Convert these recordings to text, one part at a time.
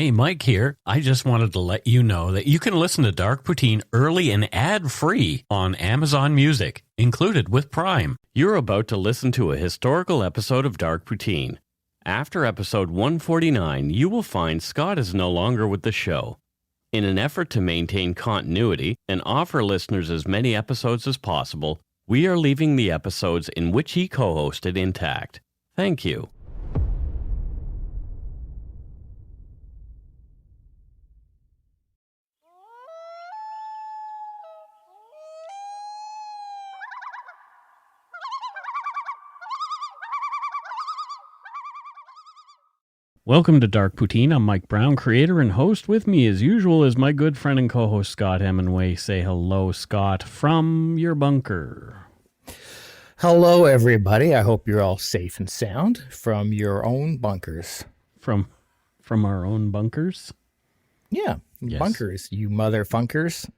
Hey, Mike here. I just wanted to let you know that you can listen to Dark Poutine early and ad-free on Amazon Music, included with Prime. You're about to listen to a historical episode of Dark Poutine. After episode 149, you will find Scott is no longer with the show. In an effort to maintain continuity and offer listeners as many episodes as possible, we are leaving the episodes in which he co-hosted intact. Thank you. Welcome to Dark Poutine. I'm Mike Brown, creator and host. With me, as usual, is my good friend and co-host Scott Hemingway. Say hello, Scott, from your bunker. Hello, everybody. I hope you're all safe and sound from your own bunkers. From our own bunkers? Yeah, yes. Bunkers, you motherfunkers.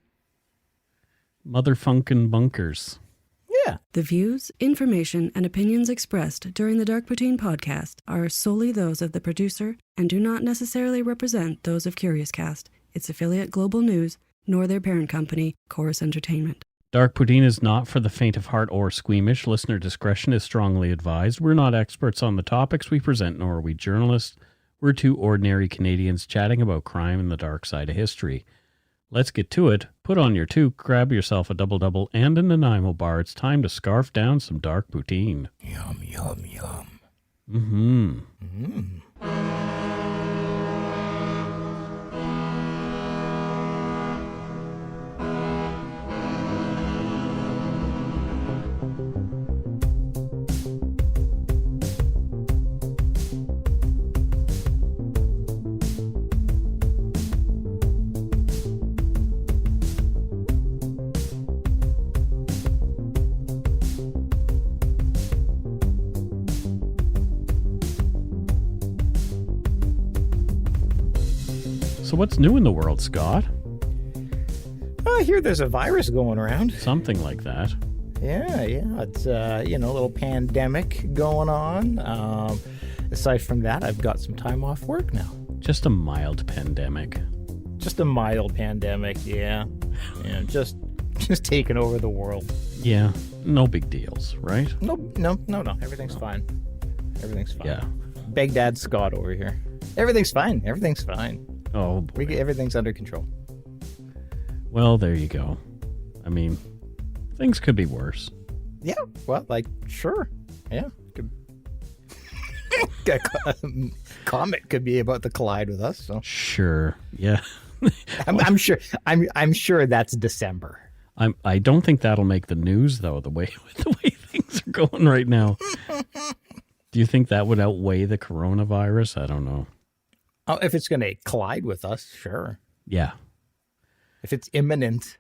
Motherfunkin' bunkers. Yeah. The views, information, and opinions expressed during the Dark Poutine podcast are solely those of the producer and do not necessarily represent those of CuriousCast, its affiliate Global News, nor their parent company, Chorus Entertainment. Dark Poutine is not for the faint of heart or squeamish. Listener discretion is strongly advised. We're not experts on the topics we present, nor are we journalists. We're two ordinary Canadians chatting about crime and the dark side of history. Let's get to it. Put on your toque, grab yourself a double-double and an Nanaimo bar. It's time to scarf down some Dark Poutine. Yum, yum, yum. Mm-hmm. Mm. So what's new in the world, Scott? I hear there's a virus going around. Something like that. Yeah. It's, a little pandemic going on. Aside from that, I've got some time off work now. Just a mild pandemic. Just a mild pandemic, yeah. Just taking over the world. Yeah, no big deals, right? No. Everything's fine. Everything's fine. Yeah. Big Dad Scott over here. Everything's fine. Oh, boy. Everything's under control. Well, there you go. I mean, things could be worse. Yeah, well, sure. Yeah. Comet could be about to collide with us. So. Sure. Yeah. I'm sure. I'm sure that's December. I don't think that'll make the news though. The way things are going right now. Do you think that would outweigh the coronavirus? I don't know. Oh, if it's going to collide with us, sure. Yeah. If it's imminent.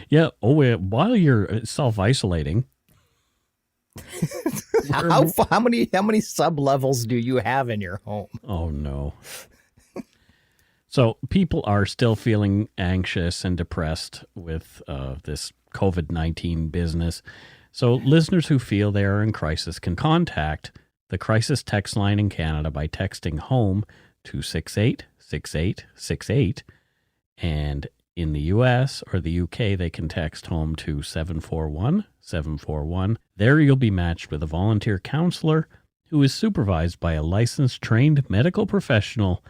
Yeah. Oh, while you're self-isolating. How many sub-levels do you have in your home? Oh, no. So people are still feeling anxious and depressed with this COVID-19 business. So listeners who feel they are in crisis can contact the crisis text line in Canada by texting HOME to 686868. And in the US or the UK, they can text HOME to 741-741. There you'll be matched with a volunteer counselor who is supervised by a licensed, trained medical professional.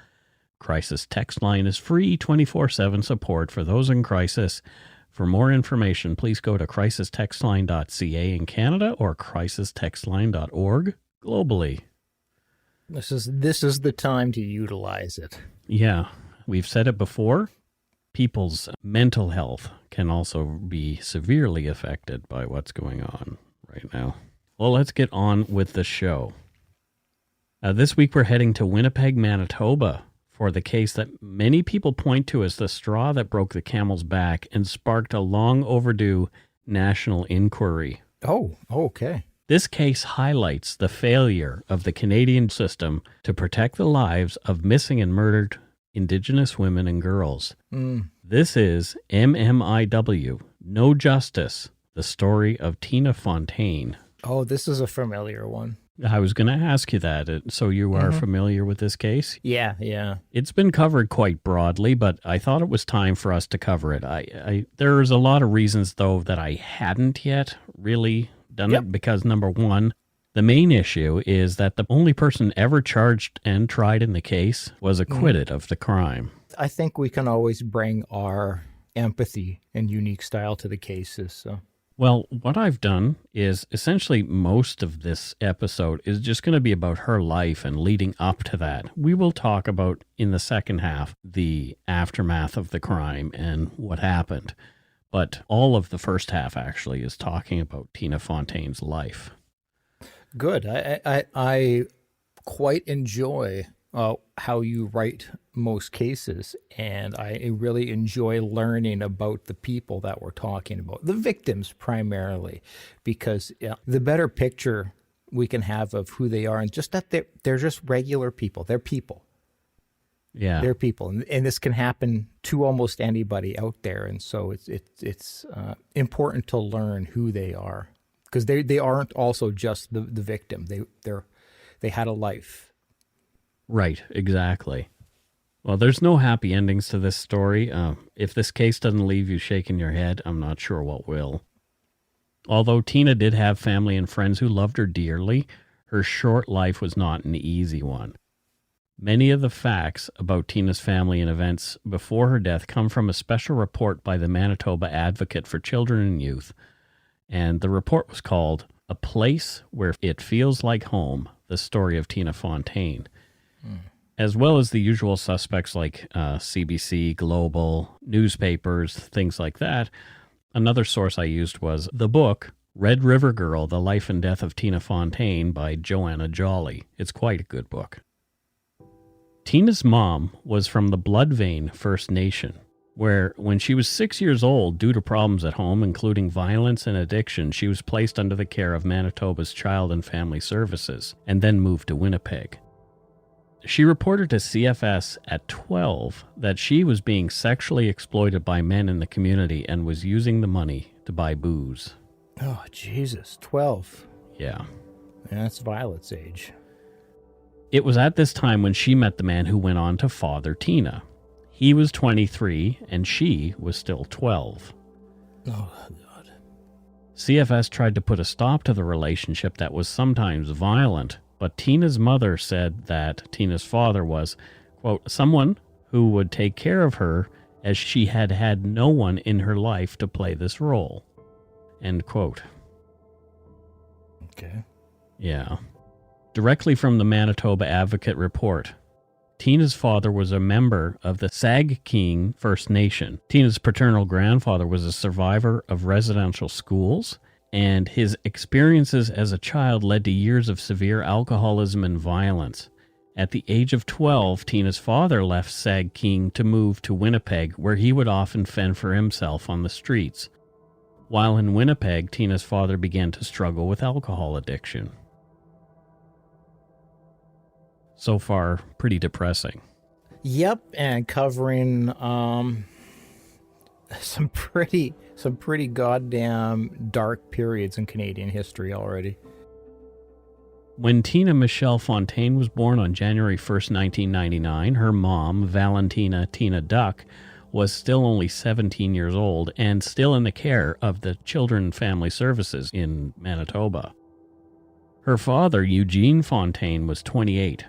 Crisis text line is free, 24/7 support for those in crisis. For more information, please go to crisistextline.ca in Canada or crisistextline.org globally. This is the time to utilize it. Yeah, we've said it before. People's mental health can also be severely affected by what's going on right now. Well, let's get on with the show. This week we're heading to Winnipeg, Manitoba, for the case that many people point to as the straw that broke the camel's back and sparked a long overdue national inquiry. Oh, okay. This case highlights the failure of the Canadian system to protect the lives of missing and murdered Indigenous women and girls. This is MMIW, No Justice, the story of Tina Fontaine. Oh, this is a familiar one. I was going to ask you that. So you are familiar with this case? Yeah. It's been covered quite broadly, but I thought it was time for us to cover it. There's a lot of reasons, though, that I hadn't yet really done it, because number one, the main issue is that the only person ever charged and tried in the case was acquitted of the crime. I think we can always bring our empathy and unique style to the cases, so... Well, what I've done is essentially most of this episode is just going to be about her life and leading up to that. We will talk about, in the second half, the aftermath of the crime and what happened. But all of the first half, actually, is talking about Tina Fontaine's life. Good. I quite enjoy how you write most cases, and I really enjoy learning about the people that we're talking about, the victims primarily, because the better picture we can have of who they are, and just that they're just regular people. They're people. Yeah, they're people, and this can happen to almost anybody out there, and so it's important to learn who they are, because they aren't also just the victim. They had a life. Right, exactly. Well, there's no happy endings to this story. If this case doesn't leave you shaking your head, I'm not sure what will. Although Tina did have family and friends who loved her dearly, her short life was not an easy one. Many of the facts about Tina's family and events before her death come from a special report by the Manitoba Advocate for Children and Youth, and the report was called A Place Where It Feels Like Home, The Story of Tina Fontaine. As well as the usual suspects like CBC, Global, newspapers, things like that. Another source I used was the book, Red River Girl, The Life and Death of Tina Fontaine by Joanna Jolly. It's quite a good book. Tina's mom was from the Bloodvein First Nation, where when she was 6 years old, due to problems at home, including violence and addiction, she was placed under the care of Manitoba's Child and Family Services, and then moved to Winnipeg. She reported to CFS at 12 that she was being sexually exploited by men in the community and was using the money to buy booze. Oh, Jesus, 12. Yeah. That's Violet's age. It was at this time when she met the man who went on to father Tina. He was 23 and she was still 12. Oh, God. CFS tried to put a stop to the relationship that was sometimes violent, but Tina's mother said that Tina's father was, quote, someone who would take care of her as she had had no one in her life to play this role, end quote. Okay. Yeah. Directly from the Manitoba Advocate report, Tina's father was a member of the Sag-King First Nation. Tina's paternal grandfather was a survivor of residential schools, and his experiences as a child led to years of severe alcoholism and violence. At the age of 12, Tina's father left Sag-King to move to Winnipeg, where he would often fend for himself on the streets. While in Winnipeg, Tina's father began to struggle with alcohol addiction. So far, pretty depressing. Yep, and covering some pretty goddamn dark periods in Canadian history already. When Tina Michelle Fontaine was born on January 1st, 1999, her mom, Valentina Tina Duck, was still only 17 years old and still in the care of the Children and Family Services in Manitoba. Her father, Eugene Fontaine, was 28.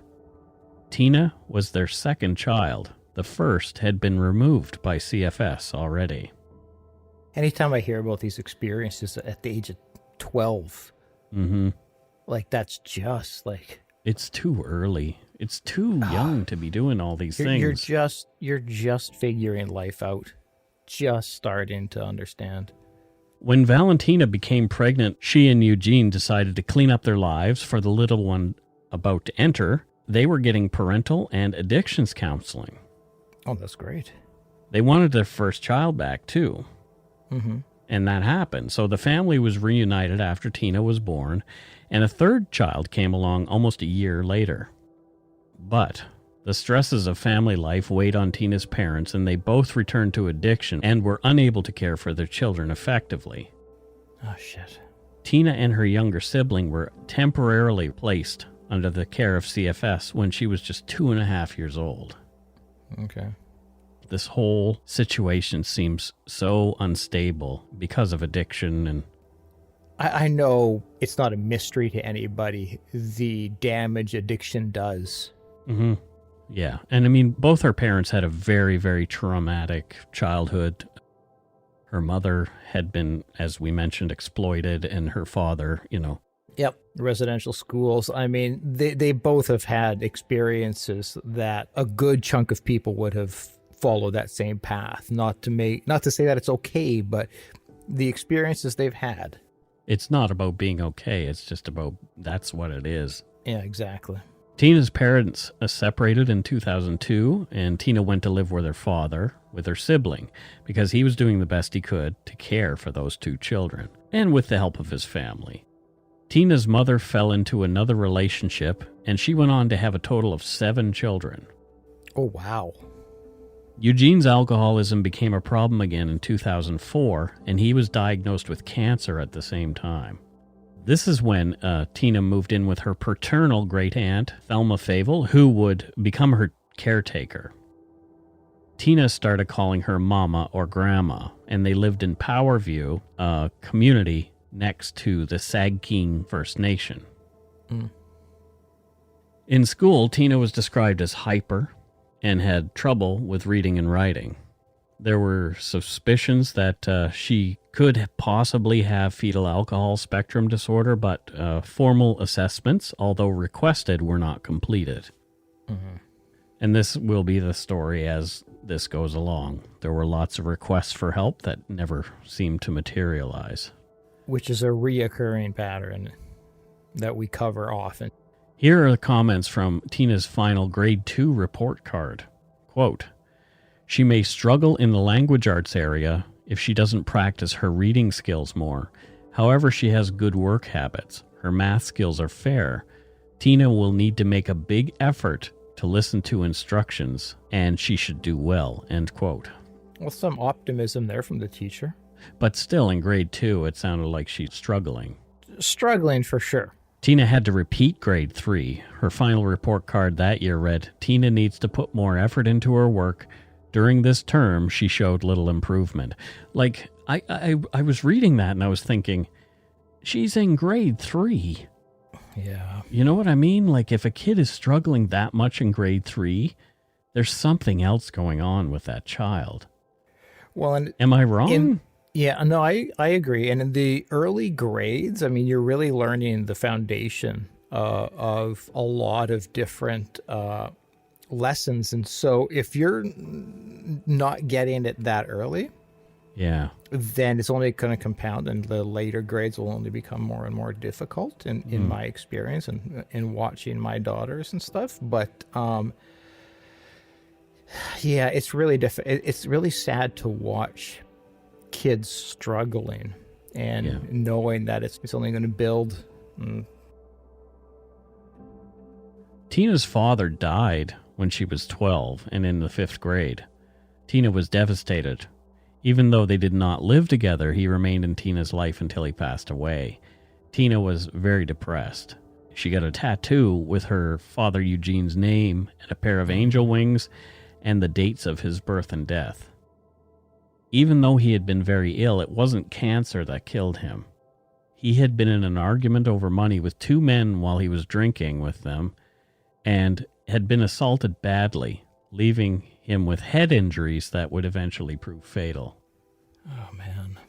Tina was their second child. The first had been removed by CFS already. Anytime I hear about these experiences at the age of 12, like that's just like... It's too early. It's too young to be doing all these things. You're just figuring life out, just starting to understand. When Valentina became pregnant, she and Eugene decided to clean up their lives for the little one about to enter. They were getting parental and addictions counseling. Oh, that's great. They wanted their first child back, too. And that happened. So the family was reunited after Tina was born, and a third child came along almost a year later. But the stresses of family life weighed on Tina's parents, and they both returned to addiction and were unable to care for their children effectively. Oh, shit. Tina and her younger sibling were temporarily placed under the care of CFS when she was just 2.5 years old. Okay. This whole situation seems so unstable because of addiction and... I know it's not a mystery to anybody the damage addiction does. Mm-hmm. Yeah. And I mean, both her parents had a very, very traumatic childhood. Her mother had been, as we mentioned, exploited, and her father, Yep. Residential schools. I mean, they both have had experiences that a good chunk of people would have followed that same path. Not to say that it's okay, but the experiences they've had. It's not about being okay. It's just about that's what it is. Yeah, exactly. Tina's parents separated in 2002, and Tina went to live with her father, with her sibling, because he was doing the best he could to care for those two children, and with the help of his family. Tina's mother fell into another relationship, and she went on to have a total of 7 children. Oh, wow. Eugene's alcoholism became a problem again in 2004, and he was diagnosed with cancer at the same time. This is when Tina moved in with her paternal great-aunt, Thelma Favel, who would become her caretaker. Tina started calling her Mama or Grandma, and they lived in Powerview, a community next to the Sagkeeng First Nation. Mm. In school, Tina was described as hyper and had trouble with reading and writing. There were suspicions that she could possibly have fetal alcohol spectrum disorder, but formal assessments, although requested, were not completed. Mm-hmm. And this will be the story as this goes along. There were lots of requests for help that never seemed to materialize. Which is a reoccurring pattern that we cover often. Here are the comments from Tina's final grade 2 report card. Quote, "She may struggle in the language arts area if she doesn't practice her reading skills more. However, she has good work habits. Her math skills are fair. Tina will need to make a big effort to listen to instructions, and she should do well." End quote. Well, some optimism there from the teacher. But still, in grade 2, it sounded like she's struggling. Struggling for sure. Tina had to repeat grade 3. Her final report card that year read, "Tina needs to put more effort into her work. During this term, she showed little improvement." Like, I was reading that and I was thinking, she's in grade 3. Yeah. You know what I mean? Like, if a kid is struggling that much in grade 3, there's something else going on with that child. Well, and am I wrong? Yeah, no, I agree. And in the early grades, I mean, you're really learning the foundation of a lot of different lessons. And so if you're not getting it that early, yeah, then it's only going to compound, and the later grades will only become more and more difficult in my experience and in watching my daughters and stuff. But yeah, it's really it's really sad to watch kids struggling and knowing that it's only going to build. Tina's father died when she was 12 and in the 5th grade. Tina was devastated. Even though they did not live together, he remained in Tina's life until he passed away. Tina was very depressed. She got a tattoo with her father Eugene's name and a pair of angel wings and the dates of his birth and death. Even though he had been very ill, it wasn't cancer that killed him. He had been in an argument over money with 2 men while he was drinking with them and had been assaulted badly, leaving him with head injuries that would eventually prove fatal. Oh, man.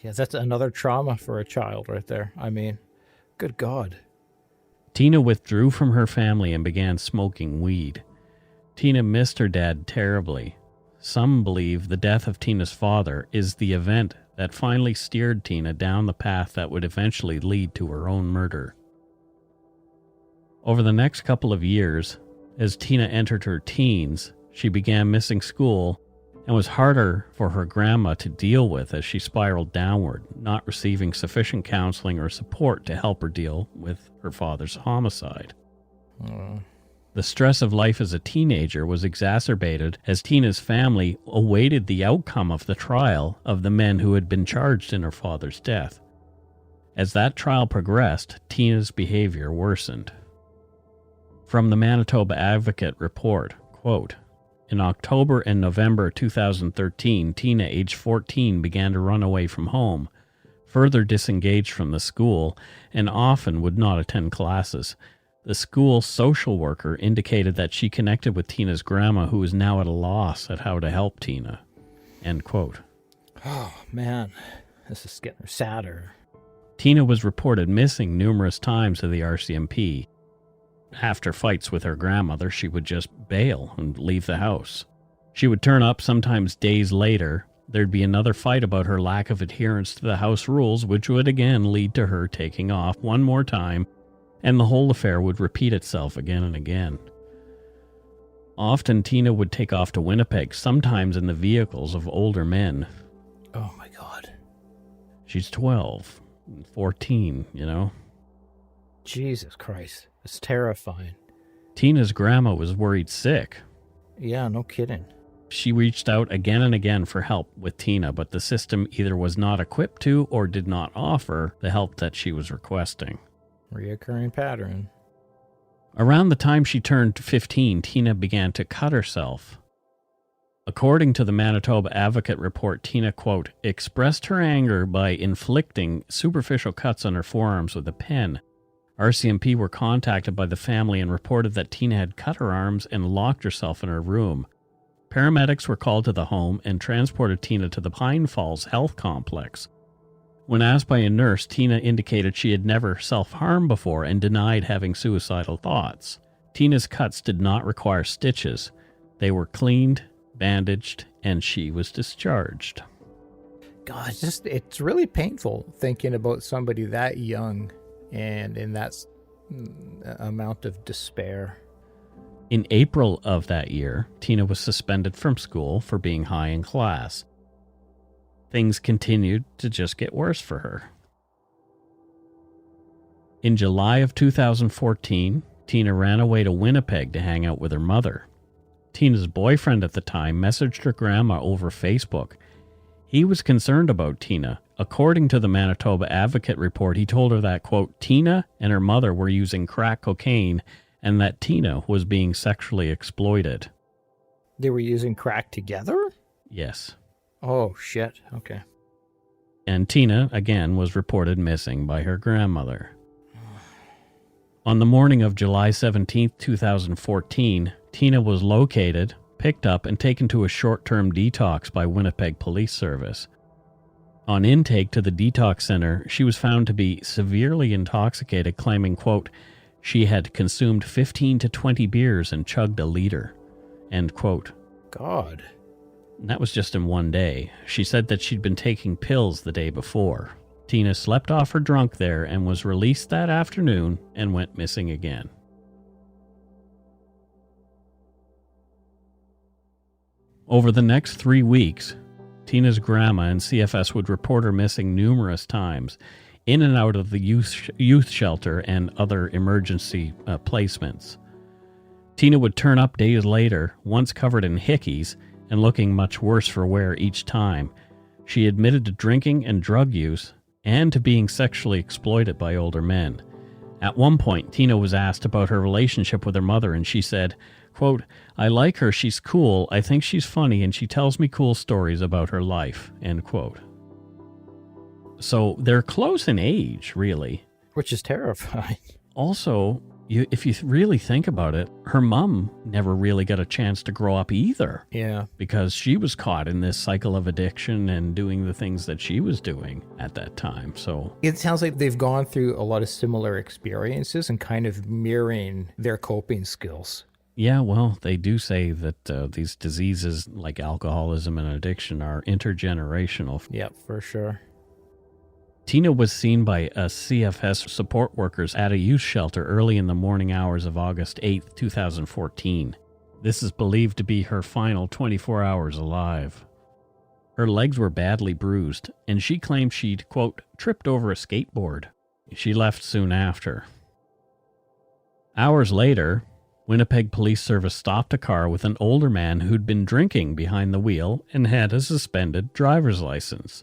Yeah, that's another trauma for a child right there. I mean, good God. Tina withdrew from her family and began smoking weed. Tina missed her dad terribly. Some believe the death of Tina's father is the event that finally steered Tina down the path that would eventually lead to her own murder. Over the next couple of years, as Tina entered her teens, she began missing school and was harder for her grandma to deal with as she spiraled downward, not receiving sufficient counseling or support to help her deal with her father's homicide. The stress of life as a teenager was exacerbated as Tina's family awaited the outcome of the trial of the men who had been charged in her father's death. As that trial progressed, Tina's behavior worsened. From the Manitoba Advocate report, quote, in October and November 2013, Tina, age 14, began to run away from home, further disengaged from the school, and often would not attend classes. The school social worker indicated that she connected with Tina's grandma, who is now at a loss at how to help Tina. End quote. Oh, man. This is getting sadder. Tina was reported missing numerous times to the RCMP. After fights with her grandmother, she would just bail and leave the house. She would turn up sometimes days later. There'd be another fight about her lack of adherence to the house rules, which would again lead to her taking off one more time, and the whole affair would repeat itself again and again. Often Tina would take off to Winnipeg, sometimes in the vehicles of older men. Oh my God. She's 12, 14, you know? Jesus Christ. It's terrifying. Tina's grandma was worried sick. Yeah, no kidding. She reached out again and again for help with Tina, but the system either was not equipped to or did not offer the help that she was requesting. Reoccurring pattern. Around the time she turned 15, Tina began to cut herself. According to the Manitoba Advocate report, Tina, quote, expressed her anger by inflicting superficial cuts on her forearms with a pen. RCMP were contacted by the family and reported that Tina had cut her arms and locked herself in her room. Paramedics were called to the home and transported Tina to the Pine Falls Health Complex. When asked by a nurse, Tina indicated she had never self-harmed before and denied having suicidal thoughts. Tina's cuts did not require stitches. They were cleaned, bandaged, and she was discharged. God, it's really painful thinking about somebody that young and in that amount of despair. In April of that year, Tina was suspended from school for being high in class. Things continued to just get worse for her. In July of 2014, Tina ran away to Winnipeg to hang out with her mother. Tina's boyfriend at the time messaged her grandma over Facebook. He was concerned about Tina. According to the Manitoba Advocate report, he told her that, quote, Tina and her mother were using crack cocaine and that Tina was being sexually exploited. They were using crack together? Yes. Oh, shit. Okay. And Tina, again, was reported missing by her grandmother. On the morning of July 17, 2014, Tina was located, picked up, and taken to a short-term detox by Winnipeg Police Service. On intake to the detox center, she was found to be severely intoxicated, claiming, quote, she had consumed 15 to 20 beers and chugged a liter, end quote. God. And that was just in one day. She said that she'd been taking pills the day before. Tina slept off her drunk there and was released that afternoon and went missing again. Over the next 3 weeks, Tina's grandma and CFS would report her missing numerous times, in and out of the youth shelter and other emergency placements. Tina would turn up days later, once covered in hickeys, and looking much worse for wear each time. She admitted to drinking and drug use, and to being sexually exploited by older men. At one point, Tina was asked about her relationship with her mother, and she said, quote, I like her, she's cool, I think she's funny, and she tells me cool stories about her life, end quote. So they're close in age, really. Which is terrifying. Also, if you really think about it, her mom never really got a chance to grow up either. Yeah. Because she was caught in this cycle of addiction and doing the things that she was doing at that time. So it sounds like they've gone through a lot of similar experiences and kind of mirroring their coping skills. Yeah, well, they do say that these diseases like alcoholism and addiction are intergenerational. Yep, for sure. Tina was seen by CFS support workers at a youth shelter early in the morning hours of August 8, 2014. This is believed to be her final 24 hours alive. Her legs were badly bruised, and she claimed she'd, quote, tripped over a skateboard. She left soon after. Hours later, Winnipeg Police Service stopped a car with an older man who'd been drinking behind the wheel and had a suspended driver's license.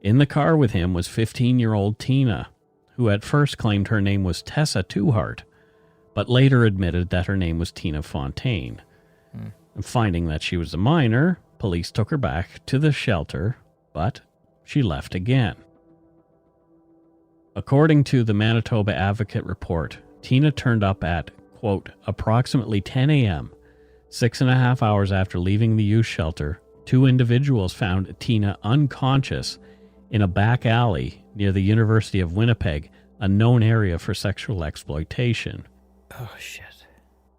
In the car with him was 15-year-old Tina. who at first claimed her name was Tessa Tuhart, but later admitted that her name was Tina Fontaine. And finding that she was a minor, police took her back to the shelter, but she left again. According to the Manitoba Advocate report, Tina turned up at, quote, approximately 10 a.m., 6.5 hours after leaving the youth shelter. Two individuals found Tina unconscious in a back alley near the University of Winnipeg, a known area for sexual exploitation. Oh, shit.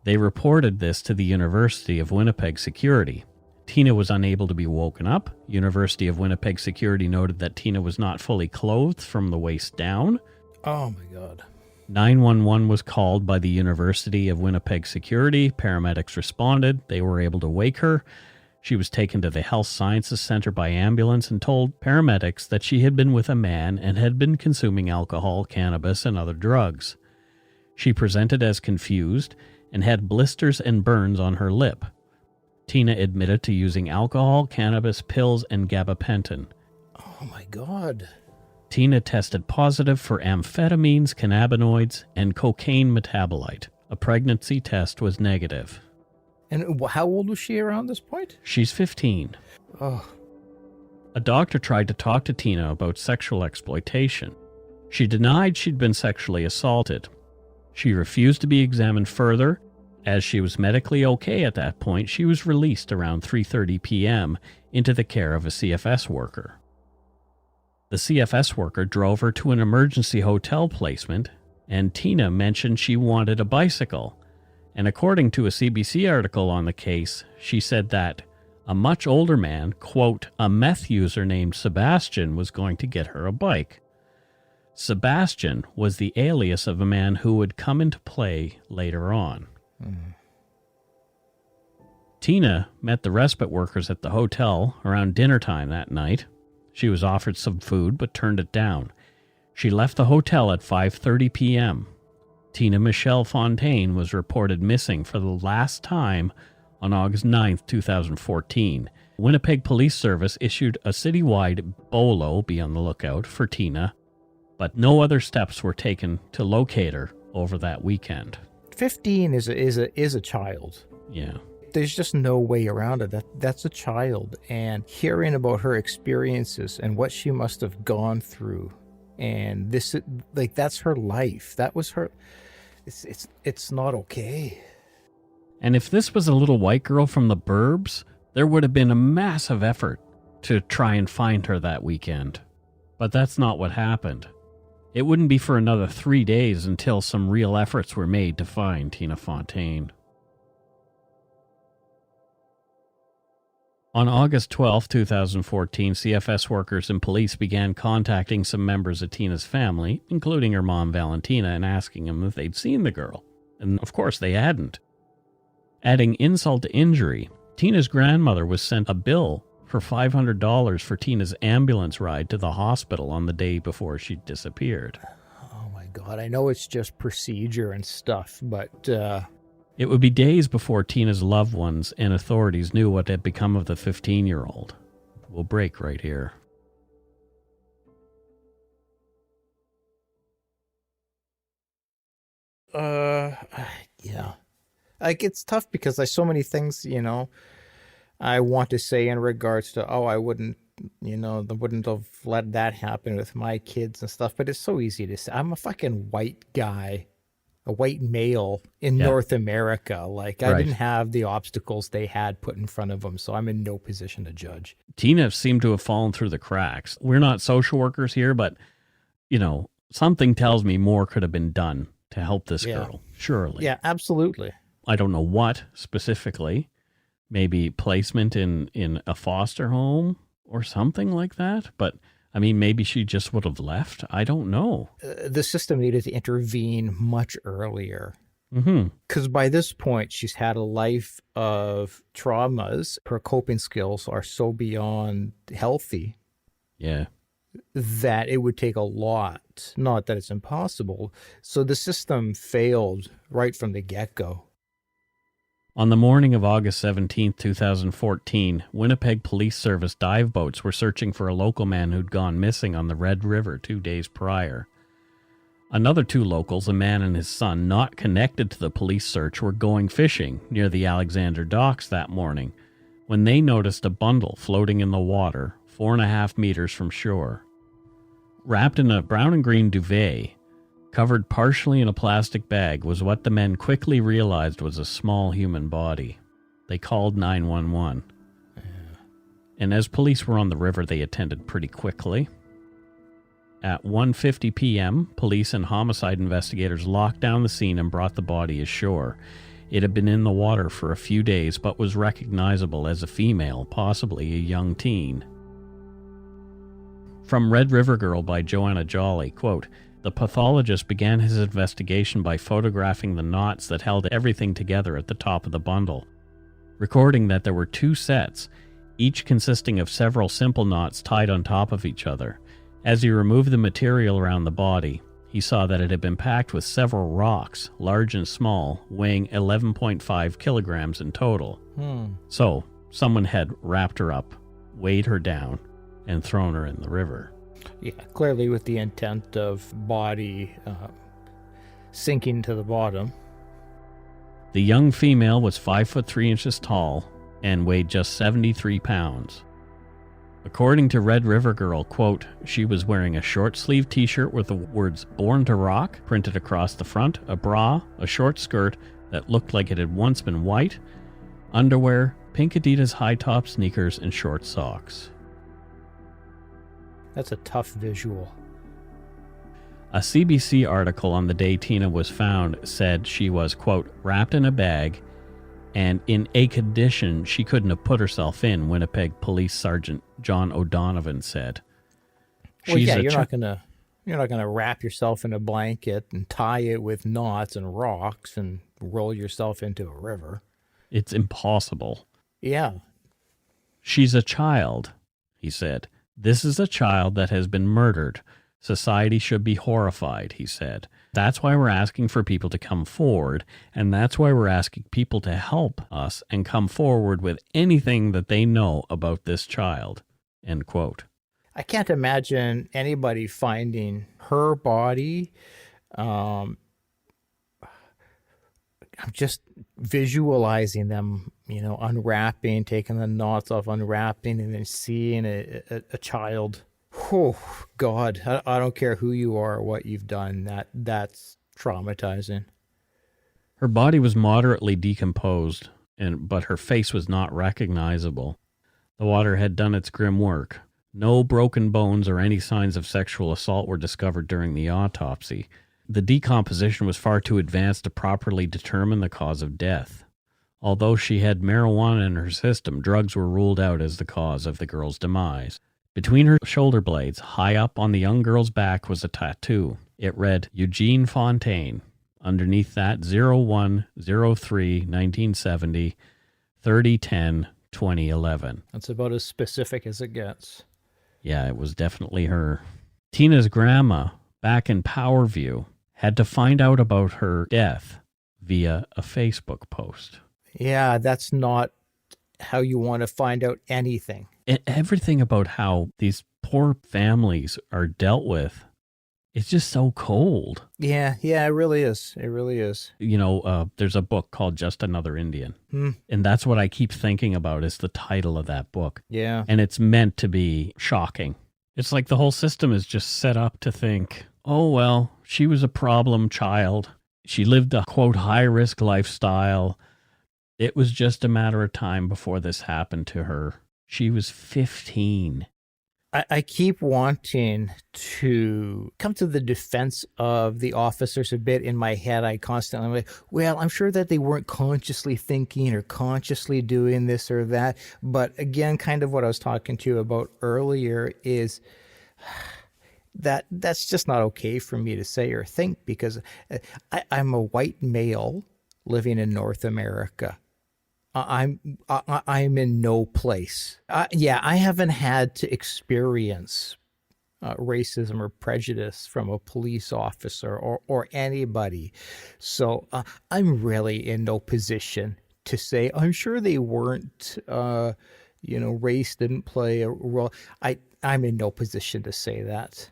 They reported this to the University of Winnipeg security. Tina was unable to be woken up. University of Winnipeg security noted that Tina was not fully clothed from the waist down. Oh, my God. 911 was called by the University of Winnipeg security. Paramedics responded. They were able to wake her. She was taken to the Health Sciences Center by ambulance and told paramedics that she had been with a man and had been consuming alcohol, cannabis, and other drugs. She presented as confused and had blisters and burns on her lip. Tina admitted to using alcohol, cannabis, pills, and gabapentin. Oh, my God. Tina tested positive for amphetamines, cannabinoids, and cocaine metabolite. A pregnancy test was negative. And how old was she around this point? She's 15. Oh. A doctor tried to talk to Tina about sexual exploitation. She denied she'd been sexually assaulted. She refused to be examined further. As she was medically okay at that point, she was released around 3:30 p.m. into the care of a CFS worker. The CFS worker drove her to an emergency hotel placement, and Tina mentioned she wanted a bicycle. And according to a CBC article on the case, she said that a much older man, quote, a meth user named Sebastian, was going to get her a bike. Sebastian was the alias of a man who would come into play later on. Tina met the respite workers at the hotel around dinner time that night. She was offered some food but turned it down. She left the hotel at 5:30 p.m. Tina Michelle Fontaine was reported missing for the last time on August 9, 2014. Winnipeg Police Service issued a citywide BOLO, be on the lookout, for Tina, but no other steps were taken to locate her over that weekend. 15 is a child. Yeah. There's just no way around it. That's a child. And hearing about her experiences and what she must have gone through, and this, like, that's her life. That was her. It's not okay. And if this was a little white girl from the burbs, there would have been a massive effort to try and find her that weekend. But that's not what happened. It wouldn't be for another 3 days until some real efforts were made to find Tina Fontaine. On August 12, 2014, CFS workers and police began contacting some members of Tina's family, including her mom, Valentina, and asking them if they'd seen the girl. And of course they hadn't. Adding insult to injury, Tina's grandmother was sent a bill for $500 for Tina's ambulance ride to the hospital on the day before she disappeared. Oh my God, I know it's just procedure and stuff, but... It would be days before Tina's loved ones and authorities knew what had become of the 15-year-old. We'll break right here. Yeah. Like, it's tough because there's so many things, I want to say in regards to, I wouldn't have let that happen with my kids and stuff, but it's so easy to say. I'm a fucking white guy, a white male in North America. Like, I didn't have the obstacles they had put in front of them, so I'm in no position to judge. Tina seemed to have fallen through the cracks. We're not social workers here, but, something tells me more could have been done to help this girl, surely. Yeah, absolutely. I don't know what specifically. Maybe placement in a foster home or something like that. But, maybe she just would have left. I don't know. The system needed to intervene much earlier. Mm-hmm. Because by this point, she's had a life of traumas. Her coping skills are so beyond healthy. Yeah. That it would take a lot. Not that it's impossible. So the system failed right from the get-go. On the morning of August 17, 2014, Winnipeg Police Service dive boats were searching for a local man who'd gone missing on the Red River 2 days prior. Another 2 locals, a man and his son, not connected to the police search, were going fishing near the Alexander docks that morning when they noticed a bundle floating in the water 4.5 meters from shore. Wrapped in a brown and green duvet, covered partially in a plastic bag, was what the men quickly realized was a small human body. They called 911. And as police were on the river, they attended pretty quickly. At 1:50 p.m., police and homicide investigators locked down the scene and brought the body ashore. It had been in the water for a few days, but was recognizable as a female, possibly a young teen. From Red River Girl by Joanna Jolly, quote, "The pathologist began his investigation by photographing the knots that held everything together at the top of the bundle, recording that there were 2 sets, each consisting of several simple knots tied on top of each other. As he removed the material around the body, he saw that it had been packed with several rocks, large and small, weighing 11.5 kilograms in total. So, someone had wrapped her up, weighed her down, and thrown her in the river." Yeah, clearly with the intent of body sinking to the bottom. The young female was 5 foot 3 inches tall and weighed just 73 pounds. According to Red River Girl, quote, "She was wearing a short-sleeved t-shirt with the words 'Born to Rock' printed across the front, a bra, a short skirt that looked like it had once been white, underwear, pink Adidas high-top sneakers, and short socks." That's a tough visual. A CBC article on the day Tina was found said she was, quote, "wrapped in a bag and in a condition she couldn't have put herself in," Winnipeg Police Sergeant John O'Donovan said. Well, yeah, you're not gonna wrap yourself in a blanket and tie it with knots and rocks and roll yourself into a river. It's impossible. Yeah. "She's a child," he said. "This is a child that has been murdered. Society should be horrified," he said. "That's why we're asking for people to come forward, and that's why we're asking people to help us and come forward with anything that they know about this child." End quote. I can't imagine anybody finding her body. I'm just visualizing them, unwrapping, taking the knots off, unwrapping, and then seeing a child. Oh, God, I don't care who you are or what you've done. That's traumatizing. Her body was moderately decomposed, but her face was not recognizable. The water had done its grim work. No broken bones or any signs of sexual assault were discovered during the autopsy. The decomposition was far too advanced to properly determine the cause of death. Although she had marijuana in her system, drugs were ruled out as the cause of the girl's demise. Between her shoulder blades, high up on the young girl's back, was a tattoo. It read, "Eugene Fontaine." Underneath that, 01/03/1970, 30/10/2011. That's about as specific as it gets. Yeah, it was definitely her. Tina's grandma, back in Powerview, had to find out about her death via a Facebook post. Yeah, that's not how you want to find out anything. Everything about how these poor families are dealt with, it's just so cold. Yeah, it really is. It really is. There's a book called Just Another Indian. And that's what I keep thinking about is the title of that book. Yeah. And it's meant to be shocking. It's like the whole system is just set up to think, oh, well, she was a problem child. She lived a, quote, high-risk lifestyle. It was just a matter of time before this happened to her. She was 15. I keep wanting to come to the defense of the officers a bit. In my head, I'm like, well, I'm sure that they weren't consciously thinking or consciously doing this or that. But again, kind of what I was talking to you about earlier is that's just not okay for me to say or think, because I'm a white male living in North America. I'm in no place. I haven't had to experience racism or prejudice from a police officer or anybody. So I'm really in no position to say, I'm sure they weren't, race didn't play a role. I'm in no position to say that.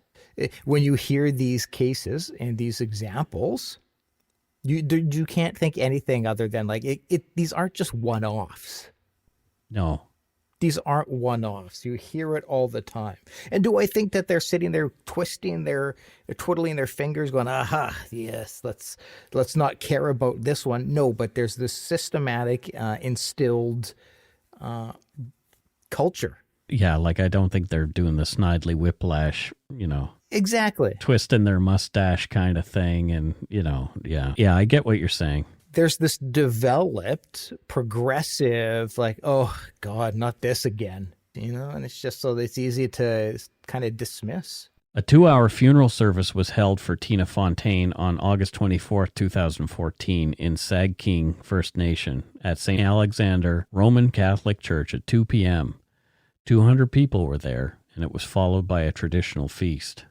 when you hear these cases and these examples, you can't think anything other than like these aren't just one-offs. No. These aren't one-offs. You hear it all the time. And do I think that they're sitting there twiddling their fingers going, aha, yes, let's not care about this one? No, but there's this systematic, instilled culture. Yeah, like I don't think they're doing the Snidely Whiplash, Exactly. twisting their mustache kind of thing. And, yeah. Yeah, I get what you're saying. There's this developed, progressive, like, oh, God, not this again, and it's just so it's easy to kind of dismiss. A 2-hour funeral service was held for Tina Fontaine on August 24th, 2014 in Sag King First Nation at St. Alexander Roman Catholic Church at 2 p.m. 200 people were there, and it was followed by a traditional feast.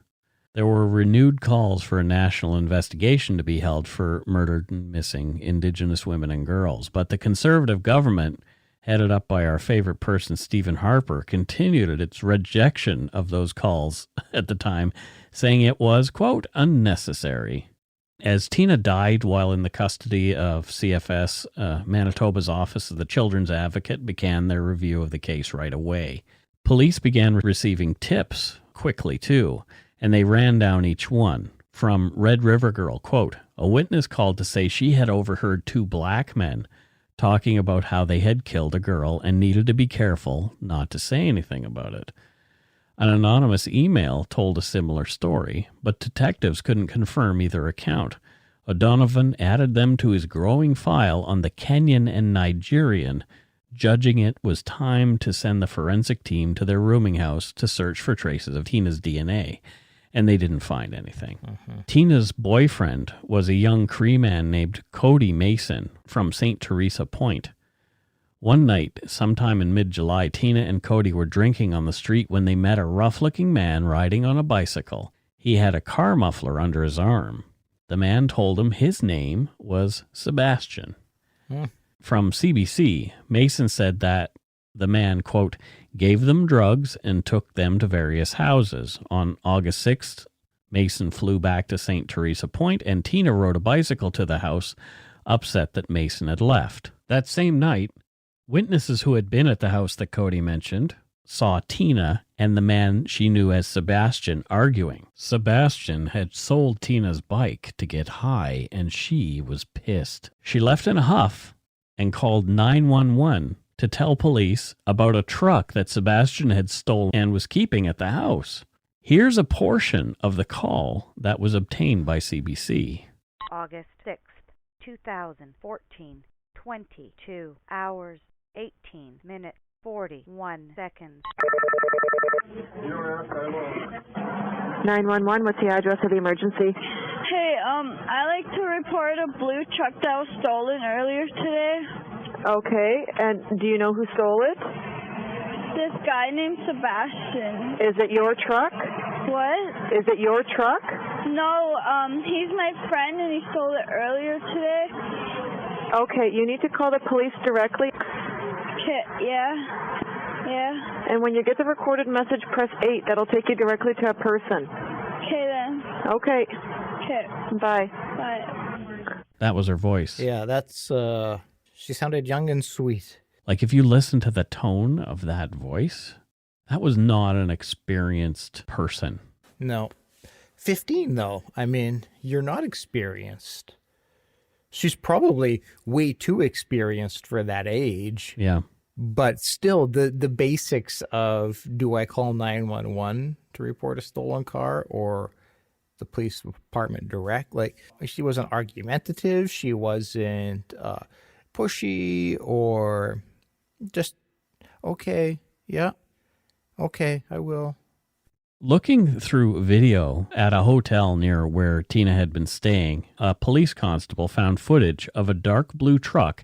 There were renewed calls for a national investigation to be held for murdered and missing Indigenous women and girls, but the Conservative government, headed up by our favorite person, Stephen Harper, continued its rejection of those calls at the time, saying it was, quote, unnecessary. As Tina died while in the custody of CFS, Manitoba's Office of the Children's Advocate began their review of the case right away. Police began receiving tips quickly, too, and they ran down each one. From Red River Girl, quote, a witness called to say she had overheard 2 black men talking about how they had killed a girl and needed to be careful not to say anything about it. An anonymous email told a similar story, but detectives couldn't confirm either account. O'Donovan added them to his growing file on the Kenyan and Nigerian, judging it was time to send the forensic team to their rooming house to search for traces of Tina's DNA, and they didn't find anything. Tina's boyfriend was a young Cree man named Cody Mason from St. Teresa Point. One night, sometime in mid-July, Tina and Cody were drinking on the street when they met a rough-looking man riding on a bicycle. He had a car muffler under his arm. The man told him his name was Sebastian. From CBC, Mason said that the man, quote, gave them drugs and took them to various houses. On August 6th, Mason flew back to St. Teresa Point, and Tina rode a bicycle to the house, upset that Mason had left. That same night, witnesses who had been at the house that Cody mentioned saw Tina and the man she knew as Sebastian arguing. Sebastian had sold Tina's bike to get high, and she was pissed. She left in a huff and called 911 to tell police about a truck that Sebastian had stolen and was keeping at the house. Here's a portion of the call that was obtained by CBC. August 6th, 2014, 22 hours, 18 minutes, 41 seconds. 911, what's the address of the emergency? Hey, I like to report a blue truck that was stolen earlier today. Okay, and do you know who stole it? This guy named Sebastian. Is it your truck? What? Is it your truck? No, he's my friend and he stole it earlier today. Okay, you need to call the police directly. Yeah. And when you get the recorded message, press 8. That'll take you directly to a person. Okay then. Okay. Okay. Bye. Bye. That was her voice. Yeah, that's, she sounded young and sweet. Like, if you listen to the tone of that voice, that was not an experienced person. No. 15, though. I mean, you're not experienced. She's probably way too experienced for that age. Yeah. But still, the basics of, do I call 911 to report a stolen car or the police department direct? Like, she wasn't argumentative. She wasn't pushy or just, okay, yeah, okay, I will. Looking through video at a hotel near where Tina had been staying, a police constable found footage of a dark blue truck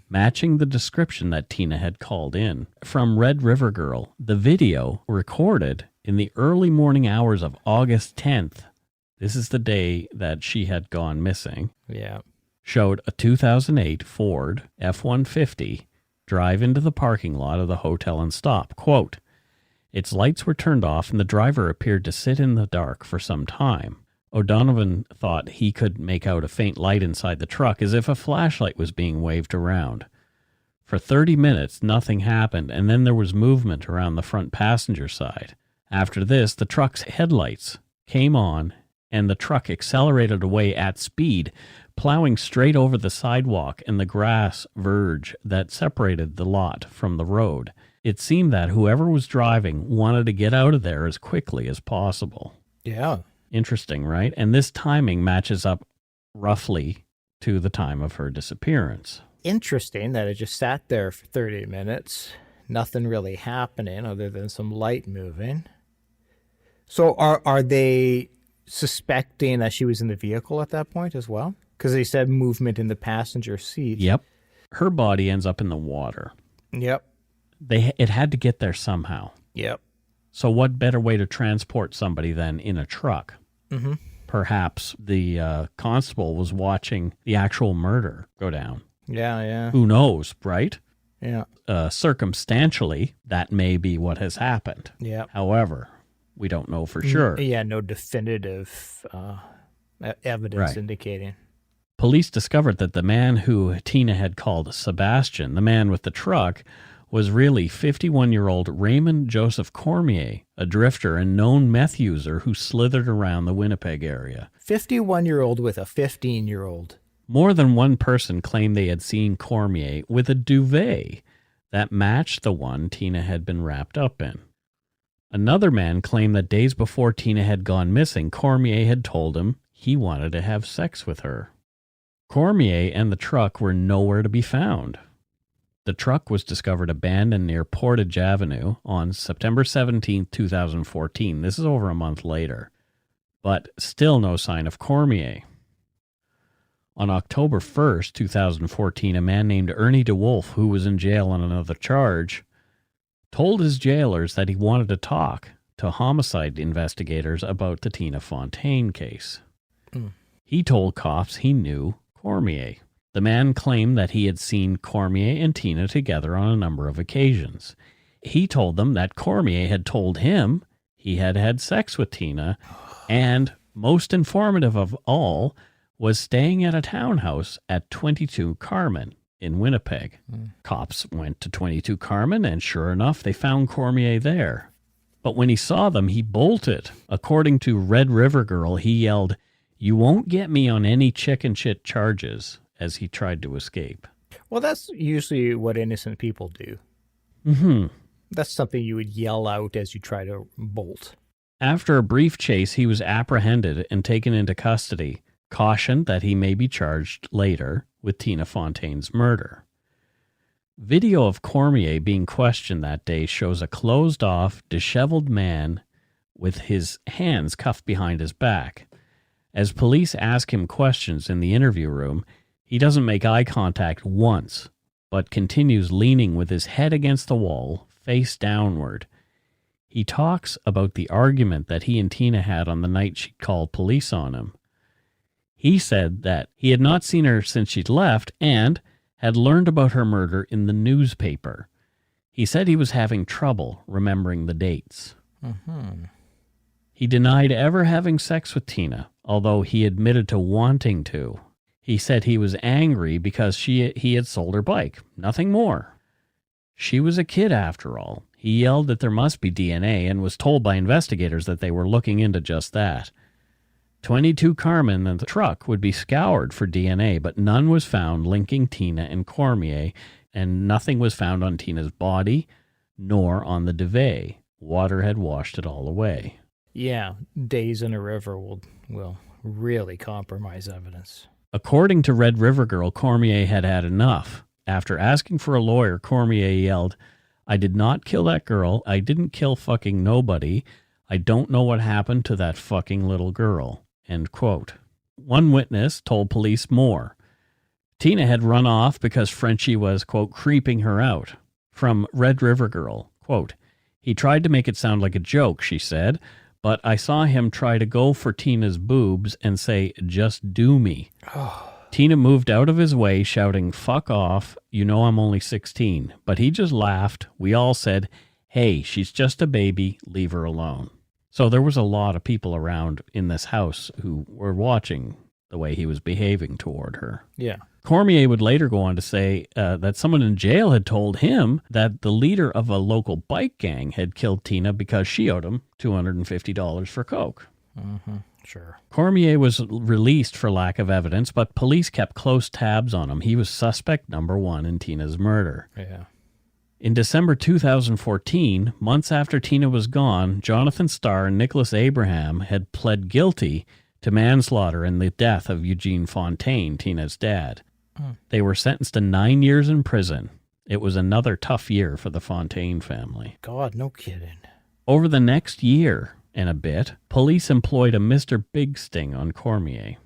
matching the description that Tina had called in. From Red River Girl, the video recorded in the early morning hours of August 10th, this is the day that she had gone missing, showed a 2008 Ford F-150 drive into the parking lot of the hotel and stop. Quote, Its lights were turned off and the driver appeared to sit in the dark for some time. O'Donovan thought he could make out a faint light inside the truck as if a flashlight was being waved around. For 30 minutes, nothing happened, and then there was movement around the front passenger side. After this, the truck's headlights came on, and the truck accelerated away at speed, plowing straight over the sidewalk and the grass verge that separated the lot from the road. It seemed that whoever was driving wanted to get out of there as quickly as possible. Yeah. Interesting, right? And this timing matches up roughly to the time of her disappearance. Interesting that it just sat there for 30 minutes. Nothing really happening other than some light moving. So are they suspecting that she was in the vehicle at that point as well? Because they said movement in the passenger seat. Yep. Her body ends up in the water. Yep. It had to get there somehow. Yep. So what better way to transport somebody than in a truck? Mm-hmm. Perhaps the constable was watching the actual murder go down. Yeah. Who knows, right? Yeah. Circumstantially, that may be what has happened. Yeah. However, we don't know for sure. Yeah, no definitive evidence indicating. Police discovered that the man who Tina had called Sebastian, the man with the truck, was really 51-year-old Raymond Joseph Cormier, a drifter and known meth user who slithered around the Winnipeg area. 51-year-old with a 15-year-old. More than one person claimed they had seen Cormier with a duvet that matched the one Tina had been wrapped up in. Another man claimed that days before Tina had gone missing, Cormier had told him he wanted to have sex with her. Cormier and the truck were nowhere to be found. The truck was discovered abandoned near Portage Avenue on September 17, 2014. This is over a month later. But still no sign of Cormier. On October 1st, 2014, a man named Ernie DeWolf, who was in jail on another charge, told his jailers that he wanted to talk to homicide investigators about the Tina Fontaine case. He told cops he knew Cormier. The man claimed that he had seen Cormier and Tina together on a number of occasions. He told them that Cormier had told him he had had sex with Tina, and, most informative of all, was staying at a townhouse at 22 Carmen in Winnipeg. Cops went to 22 Carmen, and sure enough, they found Cormier there. But when he saw them, he bolted. According to Red River Girl, he yelled, "You won't get me on any chicken shit charges," as he tried to escape. Well, that's usually what innocent people do. Mm-hmm. That's something you would yell out as you try to bolt. After a brief chase, he was apprehended and taken into custody, cautioned that he may be charged later with Tina Fontaine's murder. Video of Cormier being questioned that day shows a closed-off, disheveled man with his hands cuffed behind his back. As police ask him questions in the interview room, he doesn't make eye contact once, but continues leaning with his head against the wall, face downward. He talks about the argument that he and Tina had on the night she called police on him. He said that he had not seen her since she'd left and had learned about her murder in the newspaper. He said he was having trouble remembering the dates. He denied ever having sex with Tina, although he admitted to wanting to. He said he was angry because he had sold her bike. Nothing more. She was a kid after all. He yelled that there must be DNA and was told by investigators that they were looking into just that. 22 Carmen and the truck would be scoured for DNA, but none was found linking Tina and Cormier, and nothing was found on Tina's body, nor on the duvet. Water had washed it all away. Yeah, days in a river will really compromise evidence. According to Red River Girl, Cormier had had enough. After asking for a lawyer, Cormier yelled, "I did not kill that girl. I didn't kill fucking nobody. I don't know what happened to that fucking little girl." End quote. One witness told police more. Tina had run off because Frenchie was, quote, creeping her out. From Red River Girl, quote, "He tried to make it sound like a joke," she said, "but I saw him try to go for Tina's boobs and say, 'Just do me.' Tina moved out of his way, shouting, 'Fuck off, you know I'm only 16. But he just laughed. We all said, hey, she's just a baby, leave her alone. So there was a lot of people around in this house who were watching the way he was behaving toward her. Yeah. Cormier would later go on to say that someone in jail had told him that the leader of a local bike gang had killed Tina because she owed him $250 for coke. Mm-hmm. Sure. Cormier was released for lack of evidence, but police kept close tabs on him. He was suspect number one in Tina's murder. Yeah. In December 2014, months after Tina was gone, Jonathan Starr and Nicholas Abraham had pled guilty to manslaughter in the death of Eugene Fontaine, Tina's dad. They were sentenced to 9 years in prison. It was another tough year for the Fontaine family. God, no kidding. Over the next year and a bit, police employed a Mr. Big Sting on Cormier.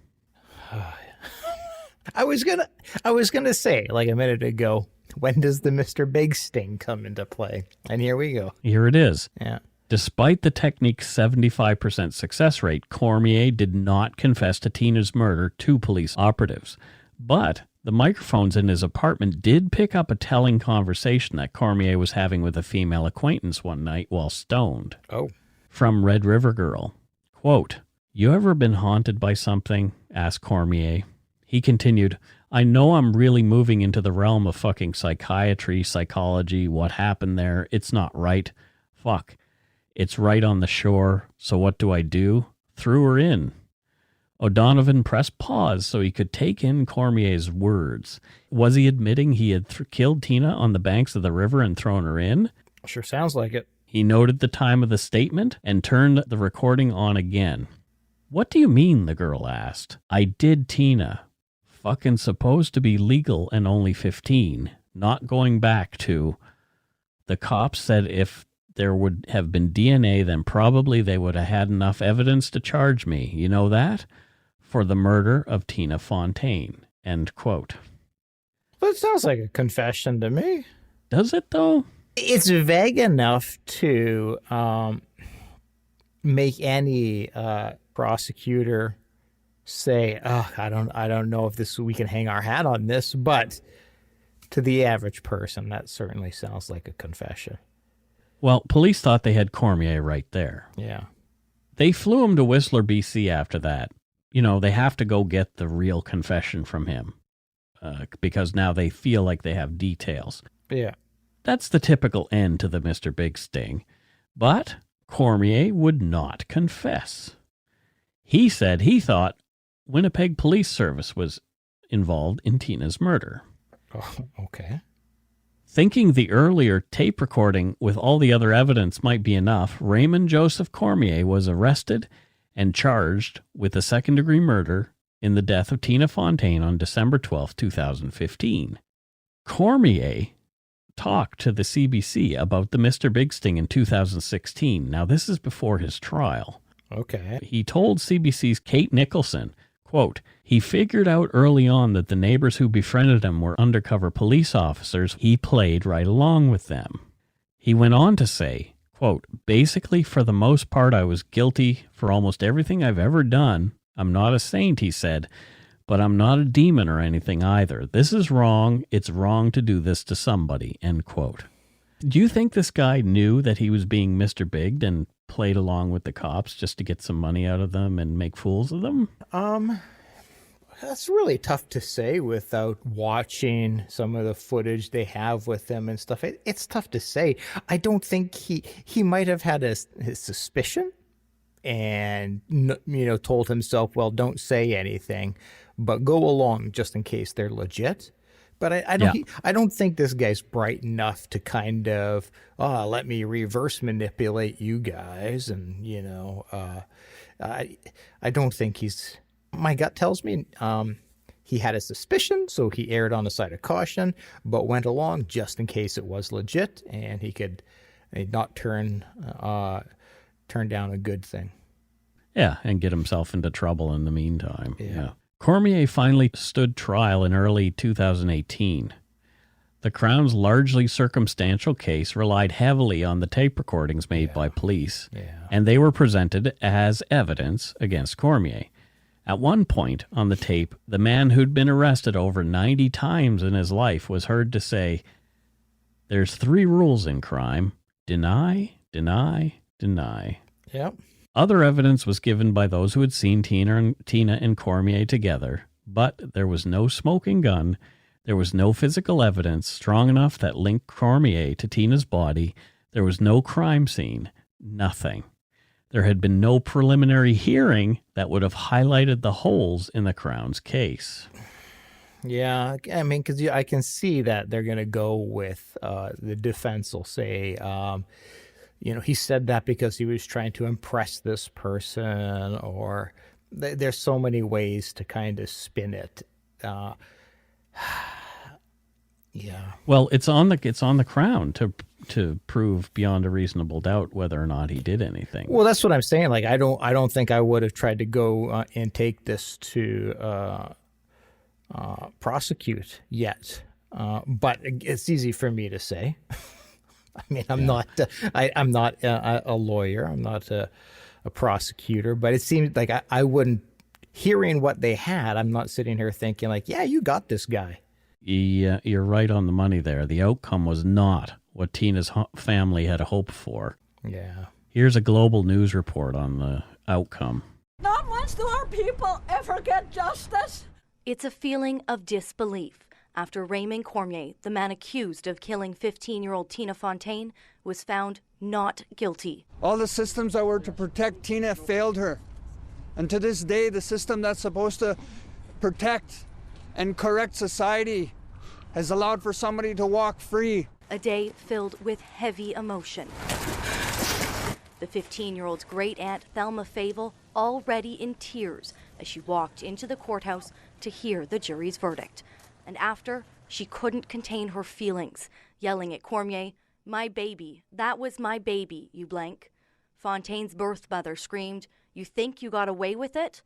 I was gonna say, like a minute ago, when does the Mr. Big Sting come into play? And here we go. Here it is. Yeah. Despite the technique's 75% success rate, Cormier did not confess to Tina's murder to police operatives. But the microphones in his apartment did pick up a telling conversation that Cormier was having with a female acquaintance one night while stoned. Oh. From Red River Girl. Quote, "You ever been haunted by something?" asked Cormier. He continued, "I know I'm really moving into the realm of fucking psychiatry, psychology, what happened there. It's not right. Fuck. It's right on the shore. So what do? Threw her in." O'Donovan pressed pause so he could take in Cormier's words. Was he admitting he had killed Tina on the banks of the river and thrown her in? Sure sounds like it. He noted the time of the statement and turned the recording on again. "What do you mean?" the girl asked. "I did, Tina. Fucking supposed to be legal and only 15. Not going back to. The cops said if there would have been DNA, then probably they would have had enough evidence to charge me. You know that? For the murder of Tina Fontaine." End quote. That sounds like a confession to me. Does it, though? It's vague enough to make any prosecutor say, "Oh, I don't know if we can hang our hat on this," but to the average person, that certainly sounds like a confession. Well, police thought they had Cormier right there. Yeah. They flew him to Whistler, BC after that. You know, they have to go get the real confession from him because now they feel like they have details. Yeah. That's the typical end to the Mr. Big Sting. But Cormier would not confess. He said he thought Winnipeg Police Service was involved in Tina's murder. Oh, okay. Thinking the earlier tape recording with all the other evidence might be enough, Raymond Joseph Cormier was arrested and charged with a second-degree murder in the death of Tina Fontaine on December 12, 2015. Cormier talked to the CBC about the Mr. Big Sting in 2016. Now, this is before his trial. Okay. He told CBC's Kate Nicholson, quote, "He figured out early on that the neighbors who befriended him were undercover police officers. He played right along with them." He went on to say, quote, "Basically, for the most part, I was guilty for almost everything I've ever done. I'm not a saint," he said, "but I'm not a demon or anything either. This is wrong. It's wrong to do this to somebody," end quote. Do you think this guy knew that he was being Mr. Bigged and played along with the cops just to get some money out of them and make fools of them? That's really tough to say without watching some of the footage they have with him and stuff. It's tough to say. I don't think he might have had his suspicion and, told himself, well, don't say anything, but go along just in case they're legit. But I don't think this guy's bright enough to kind of, let me reverse manipulate you guys. And, I don't think he's, my gut tells me he had a suspicion, so he erred on the side of caution, but went along just in case it was legit and he could not turn down a good thing. Yeah, and get himself into trouble in the meantime. Yeah. Cormier finally stood trial in early 2018. The Crown's largely circumstantial case relied heavily on the tape recordings made by police, and they were presented as evidence against Cormier. At one point on the tape, the man who'd been arrested over 90 times in his life was heard to say, "There's 3 rules in crime. deny, deny, deny. Yep. Other evidence was given by those who had seen Tina and Cormier together, but there was no smoking gun. There was no physical evidence strong enough that linked Cormier to Tina's body. There was no crime scene. Nothing. There had been no preliminary hearing that would have highlighted the holes in the Crown's case. Yeah, I mean, because I can see that they're going to go with the defense will say, he said that because he was trying to impress this person, or there's so many ways to kind of spin it. Yeah. Well, it's on the Crown to prove beyond a reasonable doubt whether or not he did anything. Well, that's what I'm saying. Like, I don't think I would have tried to go and take this to prosecute yet. But it's easy for me to say. I mean, I'm not a lawyer. I'm not a prosecutor. But it seems like I wouldn't. Hearing what they had, I'm not sitting here thinking like, yeah, you got this guy. Yeah, you're right on the money there. The outcome was not what Tina's family had hoped for. Yeah. Here's a Global News report on the outcome. Not once do our people ever get justice. It's a feeling of disbelief after Raymond Cormier, the man accused of killing 15-year-old Tina Fontaine, was found not guilty. All the systems that were to protect Tina failed her. And to this day, the system that's supposed to protect and correct society has allowed for somebody to walk free. A day filled with heavy emotion. The 15-year-old's great-aunt, Thelma Favel, already in tears as she walked into the courthouse to hear the jury's verdict. And after, she couldn't contain her feelings, yelling at Cormier, "My baby, that was my baby, you blank." Fontaine's birth mother screamed, "You think you got away with it?"